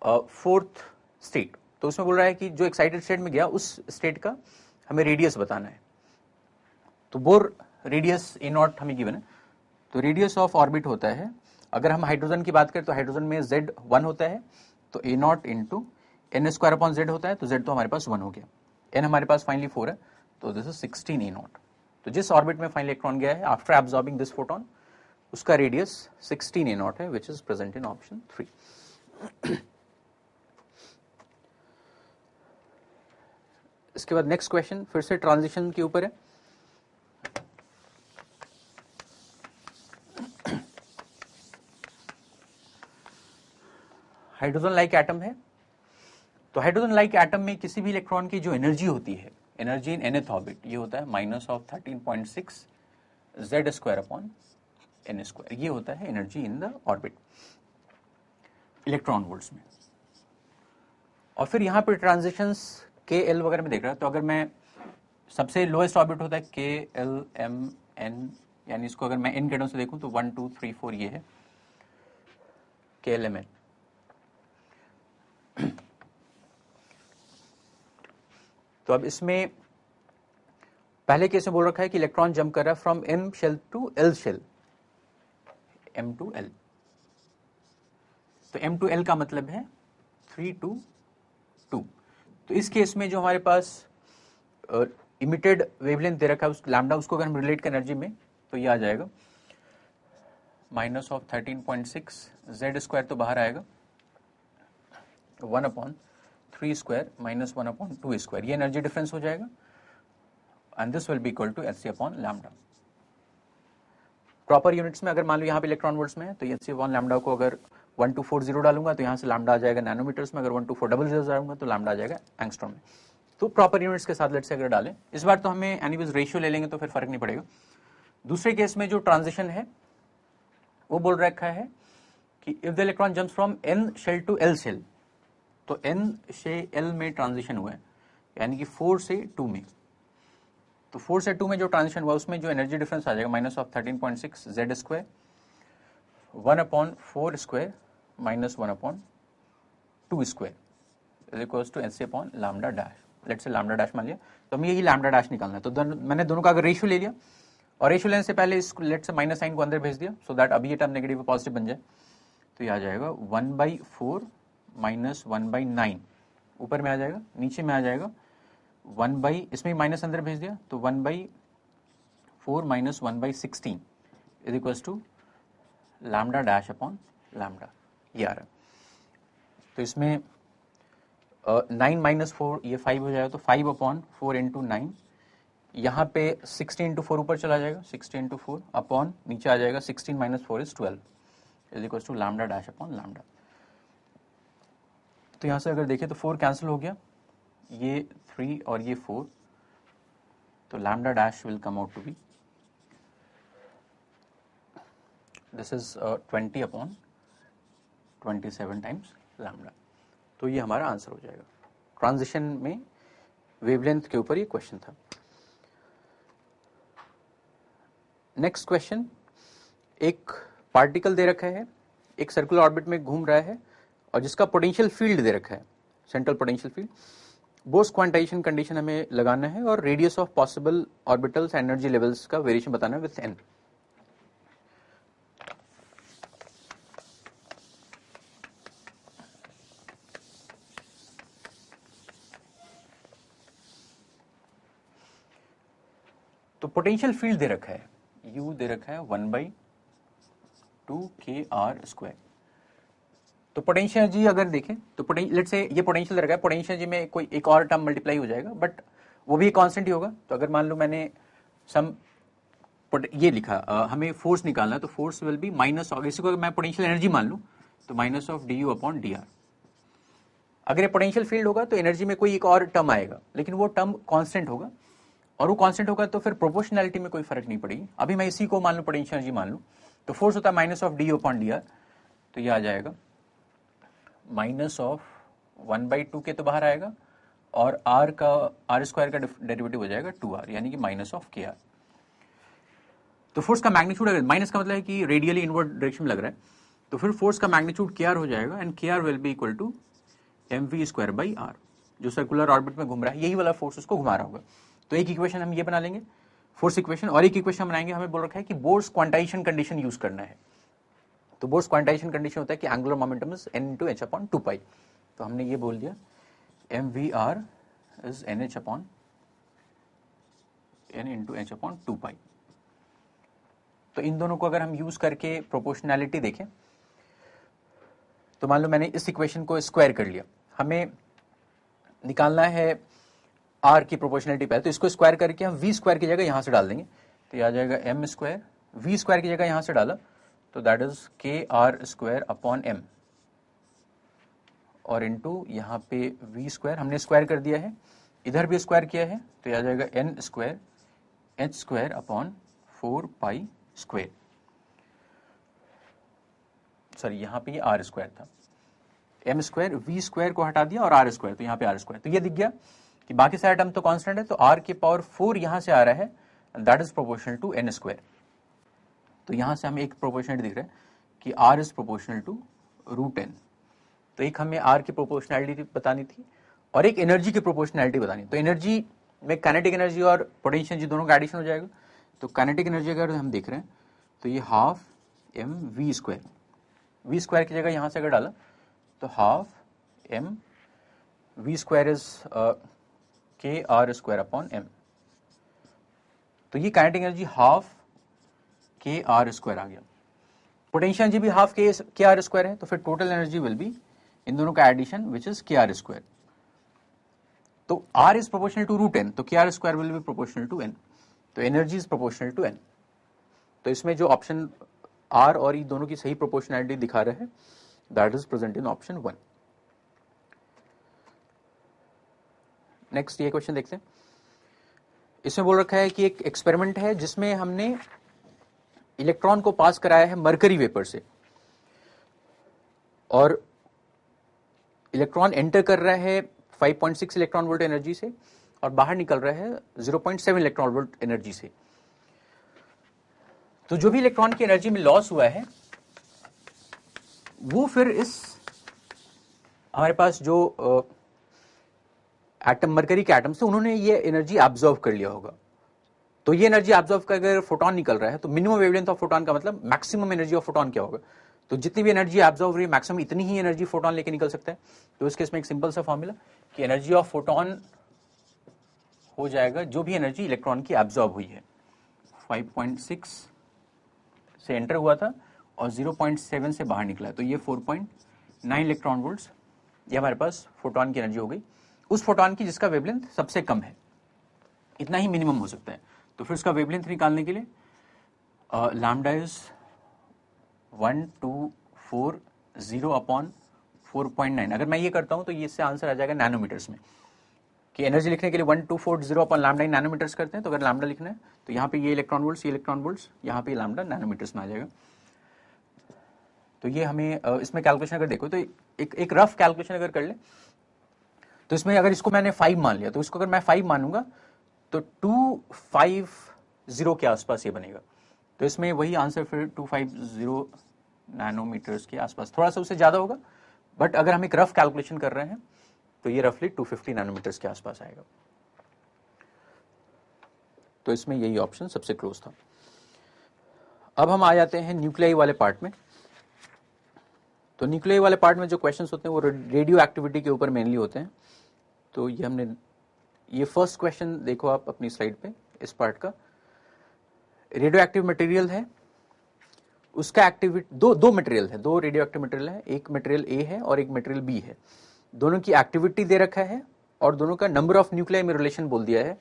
fourth state. तो उसमें बोल रहा है कि जो एक्साइटेड स्टेट में गया उस स्टेट का हमें रेडियस बताना है। तो बोर रेडियस ए नॉट हमें गिवन है। तो रेडियस ऑफ ऑर्बिट होता है, अगर हम हाइड्रोजन की बात करें तो हाइड्रोजन में Z1 होता है, तो a naught into n square upon Z होता है, तो जेड तो हमारे पास 1 हो गया, एन हमारे पास फाइनली 4 है, तो दिस इज 16 ए नॉट। तो जिस ऑर्बिट में फाइनली इलेक्ट्रॉन गया है आफ्टर एब्जॉर्बिंग दिस फोटोन, उसका रेडियस 16 ए नॉट है, which is present in option 3। इसके बाद नेक्स्ट क्वेश्चन फिर से ट्रांजिशन के ऊपर है। हाइड्रोजन लाइक एटम है, तो हाइड्रोजन लाइक एटम में किसी भी इलेक्ट्रॉन की जो एनर्जी होती है, एनर्जी इन nth ऑर्बिट, ये होता है -13.6 Z square upon n square. ये होता है energy in the orbit electron volts में। और फिर यहाँ पर ट्रांजिशंस KL वगैरह में देख रहा है, तो अगर मैं सबसे लोएस्ट ऑर्बिट होता है KLMN, यानी इसको अगर मैं इन ग्रेडों से देखूं तो 1 2 3 4 ये है KLMN। तो अब इसमें पहले केस में बोल रखा है कि इलेक्ट्रॉन जंप कर रहा है from M shell to L shell, M to L। तो M टू L का मतलब है 3 to 2। तो इस केस में जो हमारे पास इमिटेड वेवलेंथ दे रखा है उस लैम्डा, उसको अगर हम रिलेट कर एनर्जी में, तो ये आ जाएगा -13.6 Z स्क्वायर, तो बाहर आएगा 1 upon 3 square minus 1 upon 2 square. ये एनर्जी डिफरेंस हो जाएगा, and this will be equal to Hc upon lambda. Proper units में अगर मान लो यहाँ पे इलेक्ट्रॉन वोल्ट्स में है, तो Hc अपॉन लैम्डा को अगर 1240 डालूंगा तो यहाँ से लैम्डा आ जाएगा नैनोमीटर्स में, अगर 12400 डालूंगा तो लैम्डा आ जाएगा एंगस्ट्रॉम में। तो प्रॉपर यूनिट्स के साथ लेट्स से अगर डालें, इस बार तो हमें एनीवेज रेशियो ले लेंगे तो फिर फर्क नहीं पड़ेगा। दूसरे केस में जो ट्रांजिशन है वो बोल रखा है कि if the electron jumps from N shell to L shell, तो N से L में ट्रांजिशन हुआ है, यानी कि 4 से 2 में। तो 4 से 2 में जो ट्रांजिशन हुआ उसमें जो एनर्जी डिफरेंस आ जाएगा -13.6 Z square 1 upon 4 square minus 1 upon 2 square is equals to Hc upon lambda dash. Let's say lambda dash मान लिया, तो हमें यही लैम्डा डैश निकालना है। तो मैंने दोनों का अगर रेशियो ले लिया, और रेशियो लेने से पहले इस लेट्स से माइनस साइन को अंदर भेज दिया, सो दैट अभी ये टर्म नेगेटिव और पॉजिटिव बन जाए। तो ये आ जाएगा 1/4 माइनस 1/9, ऊपर में आ जाएगा, नीचे में आ जाएगा 1 इसमें माइनस अंदर भेज दिया, तो 1/4 minus 1/16 is equals to lambda dash upon lambda, ये आ रहा है। तो इसमें 9 माइनस 4 ये 5 हो जाएगा, तो 5 अपॉन 4 इंटू 9, यहाँ पे 16 इंटू 4 ऊपर चला जाएगा, 16 इंटू 4 अपॉन नीचे आ जाएगा 16 minus 4 is 12 is equals to lambda dash upon lambda. तो यहाँ से अगर देखें तो 4 कैंसिल हो गया, ये 3 और ये 4, तो lambda dash will come out to be this is 20 upon 27 times lambda. तो ये हमारा आंसर हो जाएगा। ट्रांजिशन में वेवलेंथ के ऊपर ये क्वेश्चन था। नेक्स्ट क्वेश्चन, एक पार्टिकल दे रखा है, एक सर्कुलर ऑर्बिट में घूम रहा है, और जिसका पोटेंशियल फील्ड दे रखा है, central potential field. Bose quantization condition हमें लगाना है, और radius of possible orbitals energy levels का वेरिएशन बताना है विथ n। तो पोटेंशियल फील्ड दे रखा है, U दे रखा है 1/2kr स्क्वायर। तो पोटेंशियल एनर्जी अगर देखें तो लेट्स से ये पोटेंशियल दे रखा है, पोटेंशियल एनर्जी में कोई एक और टर्म मल्टीप्लाई हो जाएगा, बट वो भी कांस्टेंट ही होगा। तो अगर मान लो मैंने ये लिखा, हमें फोर्स निकालना है, तो force will be minus of, इसी को अगर मैं पोटेंशियल एनर्जी मान लूं तो minus of du upon dr। अगर ये पोटेंशियल फील्ड होगा तो एनर्जी में कोई एक और टर्म आएगा, लेकिन वो टर्म कांस्टेंट होगा, और वो कांस्टेंट होगा तो फिर प्रोपोर्शनैलिटी में कोई फर्क नहीं पड़ेगी। अभी मैं इसी को मान लूं पोटेंशियल एनर्जी मान लूं, तो फोर्स होता है minus of du upon dr, तो ये आ जाएगा माइनस ऑफ 1/2 के तो बाहर आएगा, और आर स्क्वायर का डेरिवेटिव हो जाएगा 2r, यानी कि माइनस ऑफ के आर। तो फोर्स का मैग्नीट्यूड, अगर माइनस का मतलब है कि रेडियली इनवर्ड डायरेक्शन लग रहा है, तो फिर फोर्स का मैग्नीट्यूड के आर हो जाएगा, and K R will be equal to M V square by R. जो सर्कुलर ऑर्बिट में घूम रहा है, यही वाला फोर्स उसको घुमा रहा होगा। तो एक इक्वेशन हम ये बना लेंगे, फोर्स इक्वेशन, और एक इक्वेशन बनाएंगे, हमें बोल रखा है कि बोर्स क्वांटाइजेशन कंडीशन यूज करना है। तो बोर्स क्वांटाइजेशन कंडीशन होता है कि angular momentum is N into H upon 2 pi. तो हमने ये बोल दिया M V R is N H upon N into H upon 2 pi. तो इन दोनों को अगर हम यूज करके प्रोपोर्शनैलिटी देखें, तो मान लो मैंने इस इक्वेशन को स्क्वायर कर लिया, हमें निकालना है आर की प्रोपोर्शनैलिटी पहले, तो इसको स्क्वायर करके हम वी स्क्वायर की जगह यहां से डाल देंगे, तो ये आ जाएगा एम स्क्वायर, वी स्क्वायर की जगह यहां से डाला तो that is K R square upon M, और इनटू यहाँ पे वी स्क्वायर हमने स्क्वायर कर दिया है, इधर भी स्क्वायर किया है, तो ये आ जाएगा N square H square upon 4 pi square. Sorry, यहाँ पे ये आर स्क्वायर था, एम स्क्वायर, वी स्क्वायर को हटा दिया और आर स्क्वायर, तो यहाँ पे आर स्क्वायर। तो ये दिख गया कि बाकी सारे टर्म तो कांस्टेंट है, तो आर की पावर 4 यहाँ से आ रहा है, that is proportional to N square. तो यहाँ से हमें एक प्रोपोर्शनलिटी दिख रहा है कि R is proportional to root N. तो एक हमें आर की प्रोपोर्शनैलिटी बतानी थी और एक एनर्जी की प्रोपोर्शनैलिटी बतानी। तो एनर्जी में काइनेटिक एनर्जी और पोटेंशियल एनर्जी दोनों का एडिशन हो जाएगा। तो काइनेटिक एनर्जी अगर हम देख रहे हैं तो ये half M V square, V square की जगह यहां से अगर डाला तो half M V square is K R square upon M. तो ये kinetic energy half K R square आ गया। पोटेंशियल एनर्जी भी हाफ के आर स्क्वायर है, तो फिर टोटल एनर्जी विल बी इन दोनों का addition which is K R square. तो R is proportional to root N, तो K R square will be proportional to n, तो energy is proportional to n. तो इसमें जो ऑप्शन आर और ई दोनों की सही प्रोपोर्शनैलिटी दिखा रहे हैं, that is present in option 1। Next ये क्वेश्चन देखते हैं। इसमें बोल रखा है कि एक एक्सपेरिमेंट है जिसमें हमने इलेक्ट्रॉन को पास कराया है मरकरी वेपर से, और इलेक्ट्रॉन एंटर कर रहा है 5.6 इलेक्ट्रॉन वोल्ट एनर्जी से और बाहर निकल रहा है 0.7 इलेक्ट्रॉन वोल्ट एनर्जी से। तो जो भी इलेक्ट्रॉन की एनर्जी में लॉस हुआ है वो फिर इस हमारे पास जो एटम मरकरी के एटम से उन्होंने ये एनर्जी एब्जॉर्व कर लिया होगा। तो ये एनर्जी एब्जॉर्व कर अगर फोटोन निकल रहा है तो मिनिमम वेवलेंथ ऑफ फोटोन का मतलब मैक्सिमम एनर्जी ऑफ फोटोन क्या होगा। तो जितनी भी एनर्जी एब्जॉर्व हो रही है मैक्सिमम इतनी ही एनर्जी फोटोन लेके निकल सकता है। तो इस केस में एक सिंपल सा फॉर्मूला कि एनर्जी ऑफ फोटोन हो जाएगा जो भी एनर्जी इलेक्ट्रॉन की एब्जॉर्व हुई है। 5.6 से एंटर हुआ था और 0.7 से बाहर निकला, तो ये 4.9 इलेक्ट्रॉन वोल्ट्स ये हमारे पास फोटोन की एनर्जी हो गई, उस फोटोन की जिसका वेवलेंथ सबसे कम है, इतना ही मिनिमम हो सकता है। तो फिर उसका वेवलेंथ निकालने के लिए लैम्डा इज 1240 अपॉन 4.9। अगर मैं ये करता हूं तो ये इससे आंसर आ जाएगा नैनोमीटर्स में, कि एनर्जी लिखने के लिए 1240 अपॉन लैम्डा नैनोमीटर्स करते हैं। तो अगर लैम्डा लिखना है तो यहाँ पे ये इलेक्ट्रॉन वोल्ट्स, यहाँ पे लैम्डा नैनोमीटर्स में आ जाएगा। तो ये हमें इसमें कैलकुलेशन अगर देखो तो एक रफ कैलकुलेशन अगर कर ले तो इसमें अगर इसको मैंने 5 मान लिया, तो इसको अगर मैं 5 मानूंगा तो 250 के आसपास ये बनेगा। तो इसमें वही आंसर फिर 250 नैनोमीटर्स के आसपास, थोड़ा सा उससे ज्यादा होगा, बट अगर हम एक रफ कैलकुलेशन कर रहे हैं तो ये रफली 250 नैनोमीटर्स के आसपास आएगा। तो इसमें यही ऑप्शन सबसे क्लोज था। अब हम आ जाते हैं न्यूक्लियाई वाले पार्ट में। तो न्यूक्लियाई वाले पार्ट में जो क्वेश्चंस होते हैं वो रेडियो एक्टिविटी के ऊपर मेनली होते हैं। तो ये हमने ये फर्स्ट क्वेश्चन देखो आप अपनी स्लाइड पे, इस पार्ट का रेडियो एक्टिव मटेरियल है, उसका एक्टिविटी दो मटेरियल है, दो रेडियो एक्टिव मटेरियल है, एक मटेरियल ए है और एक मटेरियल बी है। दोनों की एक्टिविटी दे रखा है और दोनों का नंबर ऑफ न्यूक्लियाई में रिलेशन बोल दिया है।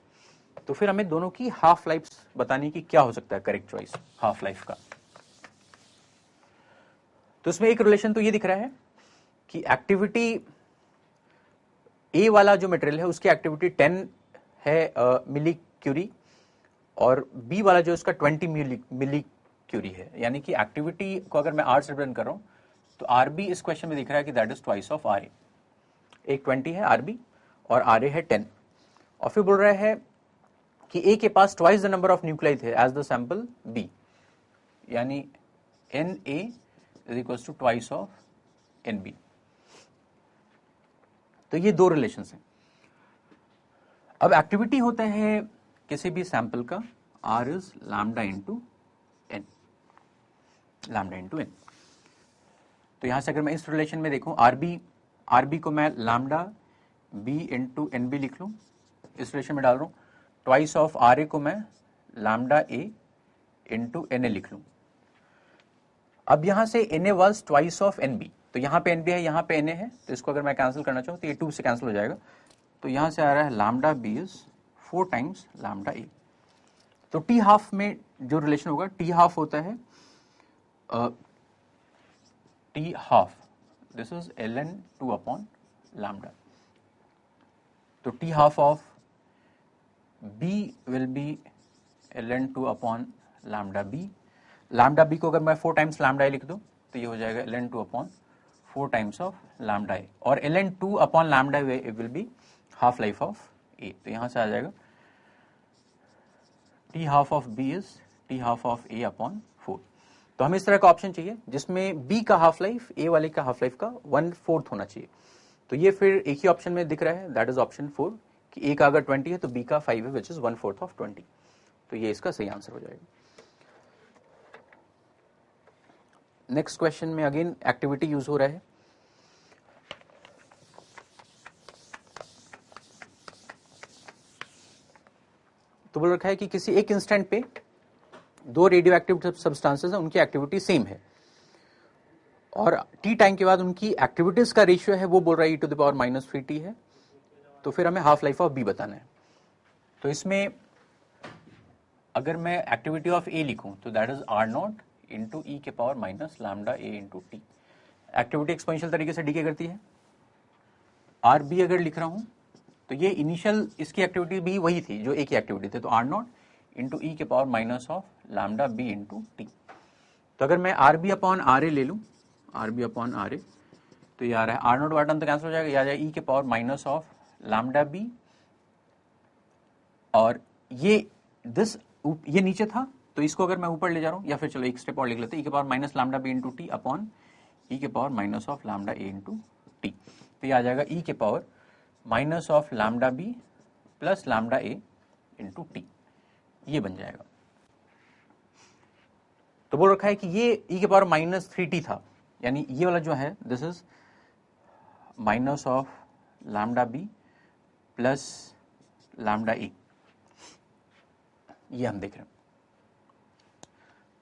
तो फिर हमें दोनों की हाफ लाइफ बतानी कि क्या हो सकता है करेक्ट चॉइस हाफ लाइफ का। तो इसमें एक रिलेशन तो ये दिख रहा है कि एक्टिविटी ए वाला जो मटेरियल है उसकी एक्टिविटी 10 है मिली क्यूरी, और बी वाला जो उसका 20 मिली क्यूरी है। यानी कि एक्टिविटी को अगर मैं आर से रिप्रेजेंट कर रहा हूं तो आरबी इस क्वेश्चन में दिख रहा है कि that is twice of R A. एक 20 है आरबी और आर ए है 10, और फिर बोल रहा है कि ए के पास twice the number of nuclei थे एज द सैंपल बी, यानी N A is equals to twice of N B. तो ये दो रिलेशन हैं। अब एक्टिविटी होता है किसी भी सैंपल का R is lambda into N, lambda into N. तो यहां से अगर मैं इस रिलेशन में देखूं आर बी को मैं lambda B into N B लिख लूं, इस रिलेशन में डाल रहा हूं। ट्वाइस ऑफ आर ए को मैं lambda A into N A लिख लूं। अब यहां से N A was twice of N B, तो यहां पे एन बी है, यहां पे एन ए है, तो इसको अगर मैं कैंसिल करना चाहूं तो ये 2 से कैंसिल हो जाएगा। तो यहां से आ रहा है lambda B is 4 times lambda A. तो टी हाफ में जो रिलेशन होगा, टी हाफ होता है T half, this is ln 2 upon lambda. तो T half of B will be ln 2 upon lambda B. Lambda B को अगर मैं 4 टाइम्स लैम्डा ए लिख दूं तो ये हो जाएगा ln 2 upon 4 times of lambda A, और ln 2 upon lambda A will be half life of A. तो यहां से आ जाएगा T half of B is T half of A upon 4। तो हमें इस तरह का ऑप्शन चाहिए जिसमें बी का हाफ लाइफ ए वाले का हाफ लाइफ का 1/4 होना चाहिए। तो ये फिर एक ही ऑप्शन में दिख रहा है, दैट इज ऑप्शन 4, कि ए का अगर 20 है तो बी का 5 है, विच इज 1/4 ऑफ 20। तो ये इसका सही आंसर हो जाएगा। नेक्स्ट क्वेश्चन में अगेन एक्टिविटी यूज हो रहा है। तो बोल रखा है कि किसी एक इंस्टेंट पे दो रेडियो एक्टिव सब्सटेंसेस हैं, उनकी एक्टिविटी सेम है, और टी टाइम के बाद उनकी एक्टिविटीज का रेशियो है वो बोल रहा है e⁻³ है। तो फिर हमें हाफ लाइफ ऑफ बी बताना है। तो इसमें अगर मैं एक्टिविटी ऑफ ए लिखूं तो that is r0 into e⁻ lambda A into T. Activity exponential तरीके से डीके करती है। आर बी अगर लिख रहा हूं तो ये इनिशियल इसकी एक्टिविटी भी वही थी जो ए की एक्टिविटी थी, तो r0 into e⁻ of lambda B into T. तो अगर मैं R B upon R A ले लूं, R B upon R A, तो ये आ रहा है r0 वाला तो कैंसिल हो जाएगा, ये आ जाएगा e⁻ ऑफ लैम्डा बी, और ये नीचे था तो इसको अगर मैं ऊपर ले जा रहा हूं, या फिर चलो एक स्टेप और लिख लेते हैं, e⁻ lambda B into T upon e⁻ of lambda A into T. तो ये आ जाएगा e⁻ of lambda B plus lambda A into T, ये बन जाएगा। तो बोल रखा है कि ये e⁻³ था, यानी ये वाला जो है this is minus of lambda B plus lambda A, ये हम देख रहे हैं।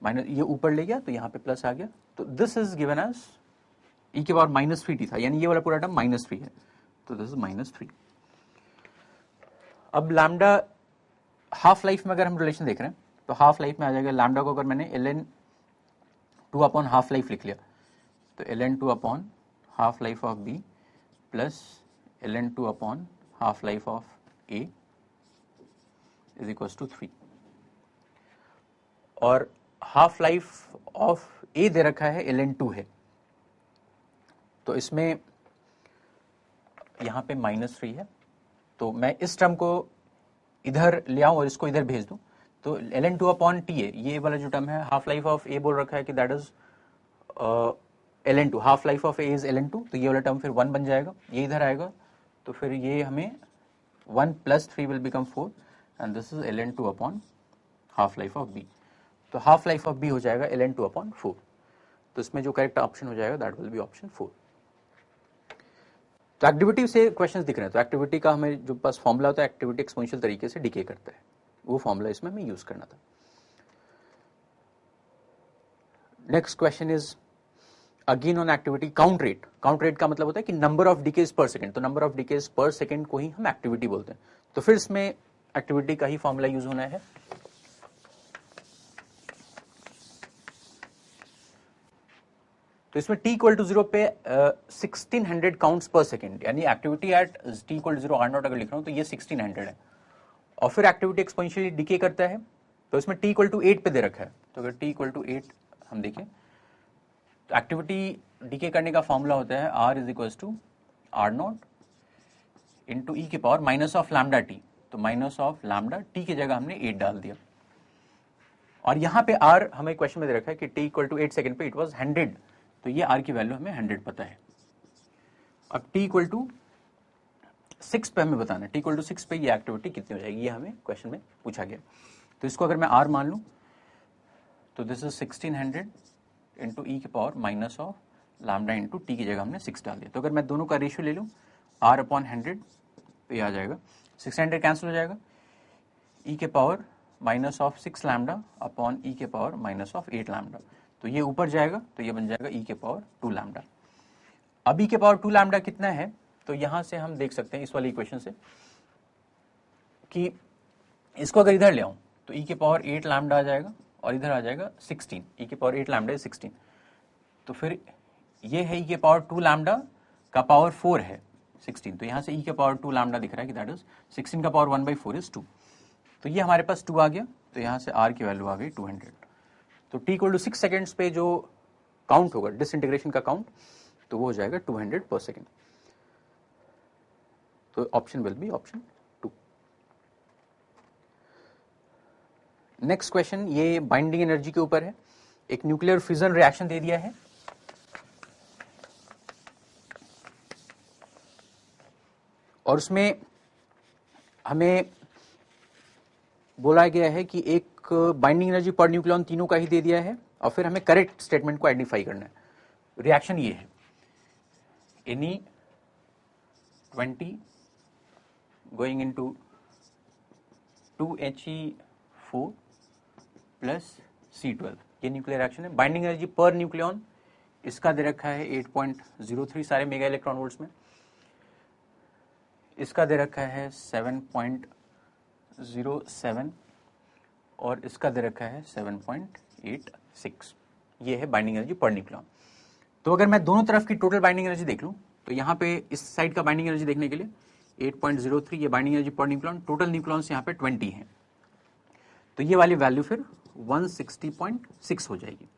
माइनस ये ऊपर ले गया तो यहां पे प्लस आ गया, तो this is given as e⁻³ था, यानी ये वाला पूरा टर्म -3 है, तो दिस इज -3। अब लैम्डा हाफ लाइफ में अगर हम रिलेशन देख रहे हैं तो हाफ लाइफ में आ जाएगा लैम्डा को अगर मैंने ln 2 अपॉन हाफ लाइफ लिख लिया तो ln 2 upon half life of B plus ln 2 upon half life of A is equals to 3। और हाफ लाइफ ऑफ ए दे रखा है ln 2 है, तो इसमें यहां पे -3 है, तो मैं इस टर्म को इधर ले आऊं और इसको इधर भेज दूं, तो ln 2 अपॉन टी है, ये वाला जो टर्म है हाफ लाइफ ऑफ ए बोल रखा है कि that is ln 2, half life of A is ln 2, तो ये वाला टर्म फिर 1 बन जाएगा, ये इधर आएगा तो फिर ये हमें 1 + 3 will become 4 and this is ln 2 upon half life of B. तो हाफ लाइफ ऑफ बी हो जाएगा ln 2 अपॉन 4। तो इसमें जो करेक्ट ऑप्शन हो जाएगा दैट विल बी ऑप्शन 4। तो एक्टिविटी से क्वेश्चंस दिख रहे हैं, तो एक्टिविटी का हमें जो पास फॉर्मूला होता है एक्टिविटी एक्सपोनेंशियल तरीके से डिके करता है, वो फॉर्मूला इसमें हमें यूज करना था। Next question is again on activity count rate. Count rate का मतलब होता है कि नंबर ऑफ डिकेज पर सेकंड, तो नंबर ऑफ डिकेज पर सेकंड को ही हम एक्टिविटी बोलते हैं। तो फिर इसमें एक्टिविटी का ही फॉर्मूला यूज होना है। तो इसमें t = 0 पे 1600 काउंट्स पर सेकंड, यानी एक्टिविटी एट t = 0 r0 अगर लिख रहा हूं तो ये 1600 है। और फिर एक्टिविटी एक्सपोनेंशियली डिके करता है, तो इसमें t = 8 पे दे रखा है, तो अगर t = 8 हम देखें तो एक्टिविटी डिके करने का फॉर्मूला होता है r = r0 इंटू ई के power minus of lambda T, तो माइनस ऑफ लैम्डा टी की जगह हमने 8 डाल दिया। और यहाँ पे आर हमें क्वेश्चन में दे रखा है कि टी इक्वल टू 8 सेकंड पे इट वाज 100, तो ये आर की वैल्यू हमें 100 पता है। अब टी इक्वल टू 6 पे हमें बताना है, टी इक्वल टू 6 पे ये एक्टिविटी कितनी हो जाएगी, ये हमें क्वेश्चन में पूछा गया। तो इसको अगर मैं आर मान लूँ तो दिस इज 1600 इंटू ई के power minus of lambda into T की जगह हमने 6 डाल दिया। तो अगर मैं दोनों का रेशियो ले लूँ आर अपॉन 100 तो ये आ जाएगा 600 कैंसिल हो जाएगा, ई के power minus of 6 lambda upon e के पावर माइनस ऑफ 8 लैम्डा, तो ये ऊपर जाएगा तो ये बन जाएगा ई के पावर 2 लैम्डा। अब ई के पावर 2 लैम्डा कितना है, तो यहां से हम देख सकते हैं इस वाली इक्वेशन से कि इसको अगर इधर ले आऊं तो ई के पावर 8 लैम्डा आ जाएगा और इधर आ जाएगा 16, ई के पावर 8 लैम्डा इज 16, तो फिर ये है ई के पावर 2 लैम्डा का पावर 4 है 16, तो यहां से ई के पावर 2 लैम्डा दिख रहा है कि दैट इज 16 का पावर 1/4 इज 2, तो ये हमारे पास 2 आ गया, तो यहां से आर की वैल्यू आ गई 200। तो टी इक्वल टू 6 सेकेंड्स पे जो काउंट होगा डिसइंटीग्रेशन का काउंट, तो वो हो जाएगा 200 पर सेकेंड। तो option will B option 2। Next question ये बाइंडिंग एनर्जी के ऊपर है। एक न्यूक्लियर फ्यूजन रिएक्शन दे दिया है, और उसमें हमें बोला गया है कि एक बाइंडिंग एनर्जी पर न्यूक्लियन तीनों का ही दे दिया है, और फिर हमें करेक्ट स्टेटमेंट को आइडेंटिफाई करना है। रिएक्शन ये है, any 20 going into 2He4 plus C12, ये न्यूक्लियर रिएक्शन है। बाइंडिंग एनर्जी पर न्यूक्लियन इसका दे रखा है 8.03 सारे मेगा इलेक्ट्रॉन वोल्ट्स में, इसका दे रखा है 7.07 और इसका दे रखा है 7.86। ये है बाइंडिंग एनर्जी पर न्यूक्लियन। तो अगर मैं दोनों तरफ की टोटल बाइंडिंग एनर्जी देख लूं तो यहाँ पे इस साइड का बाइंडिंग एनर्जी देखने के लिए 8.03 ये binding energy per nucleon, total nucleons यहाँ पे 20 हैं, तो ये वाली वैल्यू फिर 160.6 हो जाएगी।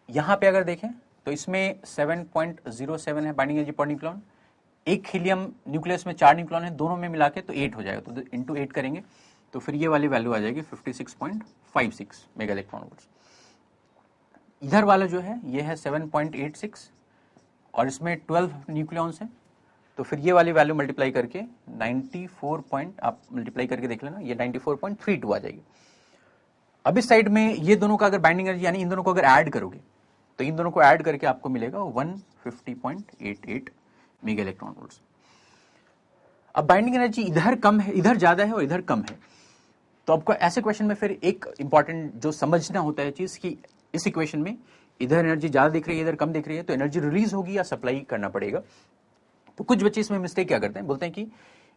यहाँ पे अगर देखें तो इसमें 7.07 है बाइंडिंग एनर्जी पर न्यूक्लियन, एक हीलियम न्यूक्लियस में 4 न्यूक्लियन है, दोनों में मिला के तो 8 हो जाएगा, तो इंटू 8 करेंगे तो फिर ये वाली वैल्यू आ जाएगी 56.56 मेगा इलेक्ट्रॉन वोल्ट्स। इधर वाला जो है ये है 7.86 और इसमें 12 न्यूक्लियॉन्स हैं, तो फिर ये वाली वैल्यू मल्टीप्लाई करके 94 आप मल्टीप्लाई करके देख लेना, ये 94.32 आ जाएगी। अब इस साइड में ये दोनों का अगर बाइंडिंग एनर्जी यानी इन दोनों को अगर ऐड करोगे तो इन दोनों को ऐड करके आपको मिलेगा 150.88 मेगा इलेक्ट्रॉन वोल्ट्स। अब बाइंडिंग एनर्जी इधर कम है, इधर ज्यादा है और इधर कम है, तो आपको ऐसे क्वेश्चन में फिर एक इंपॉर्टेंट जो समझना होता है चीज कि इस इक्वेशन में इधर एनर्जी ज्यादा दिख रही है इधर कम दिख रही है, तो एनर्जी रिलीज होगी या सप्लाई करना पड़ेगा। तो कुछ बच्चे इसमें मिस्टेक क्या करते हैं, बोलते हैं कि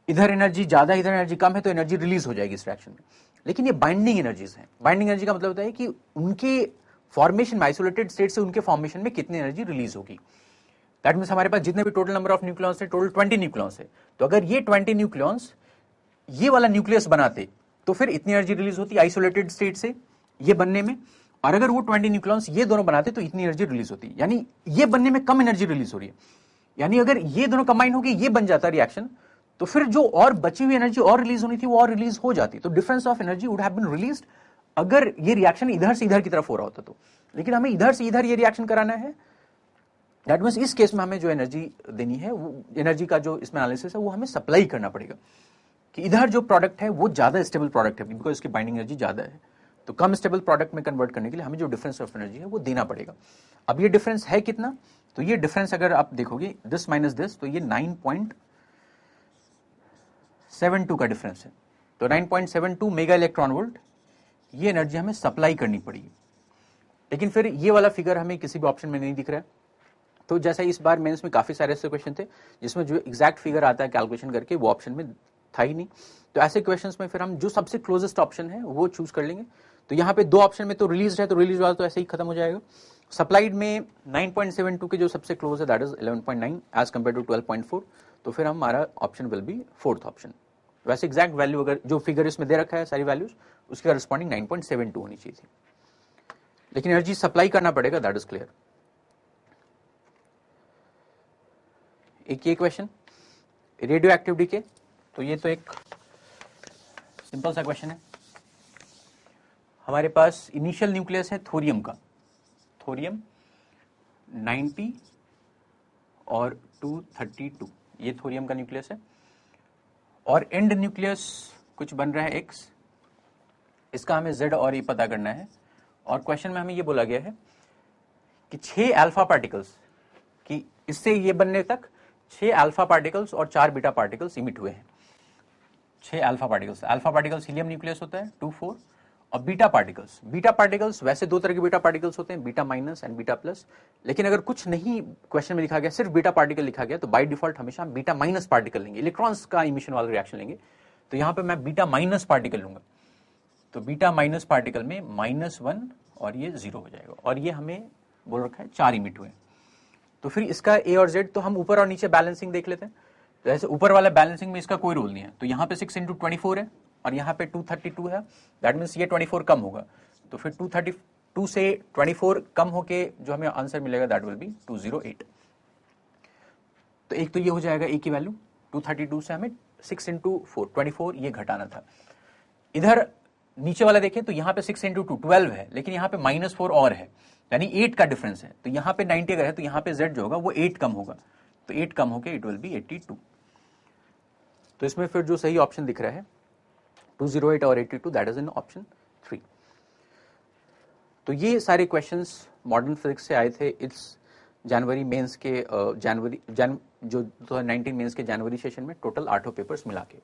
इधर एनर्जी ज्यादा इधर एनर्जी कम है तो एनर्जी रिलीज हो जाएगी इस रिएक्शन में, लेकिन ये बाइंडिंग एनर्जीज हैं। बाइंडिंग एनर्जी का मतलब होता है कि उनके फॉर्मेशन में आइसोलेटेड स्टेट से उनके फॉर्मेशन में कितनी एनर्जी रिलीज होगी। दैट मीन्स हमारे पास जितने भी टोटल नंबर ऑफ न्यूक्लियॉन्स है टोटल 20 न्यूक्लियॉन्स है, तो अगर ये 20 न्यूक्लियॉन्स ये वाला न्यूक्लियस बनाते तो फिर इतनी एनर्जी रिलीज होती आइसोलेटेड स्टेट से ये बनने में, और अगर वो 20 न्यूक्लियॉन्स ये दोनों बनाते तो इतनी एनर्जी रिलीज होती, यानी ये बनने में कम एनर्जी रिलीज हो रही है। यानी अगर ये दोनों कंबाइन होके ये बन जाता रिएक्शन, तो फिर जो और बची हुई एनर्जी और रिलीज होनी थी वो और रिलीज हो जाती, तो difference of energy would have been released अगर ये रिएक्शन इधर से इधर की तरफ हो रहा होता तो। लेकिन हमें इधर से इधर ये रिएक्शन कराना है, दैट मीन्स इस केस में हमें जो एनर्जी देनी है वो एनर्जी का जो इसमें एनालिसिस है वो हमें सप्लाई करना पड़ेगा कि इधर जो प्रोडक्ट है वो ज्यादा स्टेबल प्रोडक्ट है बिकॉज इसकी बाइंडिंग एनर्जी ज्यादा है, तो कम स्टेबल प्रोडक्ट में कन्वर्ट करने के लिए हमें जो डिफरेंस ऑफ एनर्जी है वो देना पड़ेगा। अब ये डिफरेंस है कितना, तो ये डिफरेंस अगर आप देखोगे दिस माइनस दिस, तो ये 9.72 का डिफरेंस है, तो 9.72 मेगा इलेक्ट्रॉन वोल्ट ये एनर्जी हमें सप्लाई करनी पड़ेगी। लेकिन फिर ये वाला फिगर हमें किसी भी ऑप्शन में नहीं दिख रहा है, तो जैसा इस बार मेंस में काफी सारे ऐसे क्वेश्चन थे जिसमें जो एग्जैक्ट फिगर आता है कैलकुलेशन करके वो ऑप्शन में था ही नहीं, तो ऐसे क्वेश्चंस में फिर हम जो सबसे क्लोजेस्ट ऑप्शन है वो चूज कर लेंगे। तो यहाँ पे दो ऑप्शन में तो रिलीज है, तो रिलीज वाला तो ऐसे ही खत्म हो जाएगा। सप्लाइड में 9.72 के जो सबसे क्लोज है that is 11.9 as compared to 12.4, तो फिर हमारा option will be fourth option. वैसे एग्जैक्ट वैल्यू अगर जो फिगर इसमें दे रखा है सारी वैल्यूज उसके करस्पॉन्डिंग 9.72 होनी चाहिए थी, लेकिन एनर्जी सप्लाई करना पड़ेगा, दैट इज क्लियर। एक ये क्वेश्चन, रेडियो एक्टिव डीके, तो ये तो एक सिंपल सा क्वेश्चन है। हमारे पास इनिशियल न्यूक्लियस है थोरियम का, थोरियम 90 और 232, ये थोरियम का न्यूक्लियस है। और एंड न्यूक्लियस कुछ बन रहा है X, इसका हमें Z और E पता करना है। और क्वेश्चन में हमें ये बोला गया है कि 6 अल्फा पार्टिकल्स, कि इससे ये बनने तक 6 अल्फा पार्टिकल्स और 4 बीटा पार्टिकल्स इमिट हुए हैं। 6 अल्फा पार्टिकल्स हीलियम न्यूक्लियस होता है 2-4, और बीटा पार्टिकल्स वैसे दो तरह के बीटा पार्टिकल्स होते हैं, beta minus and beta plus. लेकिन अगर कुछ नहीं क्वेश्चन में लिखा गया, सिर्फ बीटा पार्टिकल लिखा गया, तो बाय डिफॉल्ट हमेशा हम बीटा माइनस पार्टिकल लेंगे, इलेक्ट्रॉन्स का इमिशन वाला रिएक्शन लेंगे। तो यहां पे मैं बीटा माइनस पार्टिकल लूंगा, तो बीटा माइनस पार्टिकल में -1 और ये 0 हो जाएगा। और ये हमें बोल रखा है 4 इमिट हुए। तो फिर इसका ए और जेड, तो हम ऊपर और नीचे बैलेंसिंग देख लेते हैं। तो ऐसे ऊपर वाला बैलेंसिंग में इसका कोई रोल नहीं है, तो यहाँ पे 6 × 24 है और यहाँ पे 232 है, दैट मीन्स ये 24 कम होगा। तो फिर 232 से 24 कम होके जो हमें आंसर मिलेगा दैट विल बी 208। तो एक तो ये हो जाएगा ए की वैल्यू, 232 से हमें 6 × 4 24 ये घटाना था। इधर नीचे वाला देखें तो यहाँ पे 6 × 2 12 है, लेकिन यहाँ पे -4 और है, यानी 8 का डिफरेंस है। तो यहाँ पे 90 अगर है तो यहाँ पे Z जो होगा वो 8 कम होगा, तो 8 कम होके इट विल बी 82। तो इसमें फिर जो सही ऑप्शन दिख रहा है 208 और 82, दैट इज इन ऑप्शन 3। तो ये सारे क्वेश्चंस मॉडर्न फिजिक्स से आए थे इस जनवरी मेंस के जो 2019 मेंस के जनवरी सेशन में, टोटल 8 पेपर्स मिला के।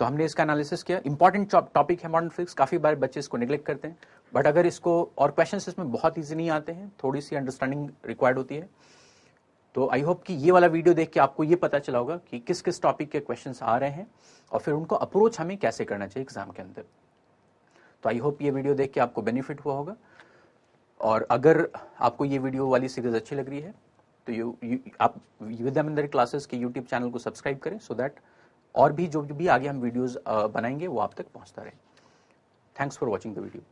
तो हमने इसका एनालिसिस किया। इंपॉर्टेंट टॉपिक है मॉडर्न फिजिक्स, काफी बार बच्चे इसको निगलेक्ट करते हैं, बट अगर इसको, और क्वेश्चंस इसमें बहुत ईजी नहीं आते हैं, थोड़ी सी अंडरस्टैंडिंग रिक्वायर्ड होती है। तो आई होप कि ये वाला वीडियो देख के आपको ये पता चला होगा कि किस किस टॉपिक के क्वेश्चंस आ रहे हैं और फिर उनको अप्रोच हमें कैसे करना चाहिए एग्जाम के अंदर। तो आई होप ये वीडियो देख के आपको बेनिफिट हुआ होगा। और अगर आपको ये वीडियो वाली सीरीज अच्छी लग रही है तो आप विद्यामंदिर क्लासेस के यूट्यूब चैनल को सब्सक्राइब करें, सो दैट और भी जो भी आगे हम वीडियोस बनाएंगे वो आप तक पहुंचता रहे। Thanks for watching the video.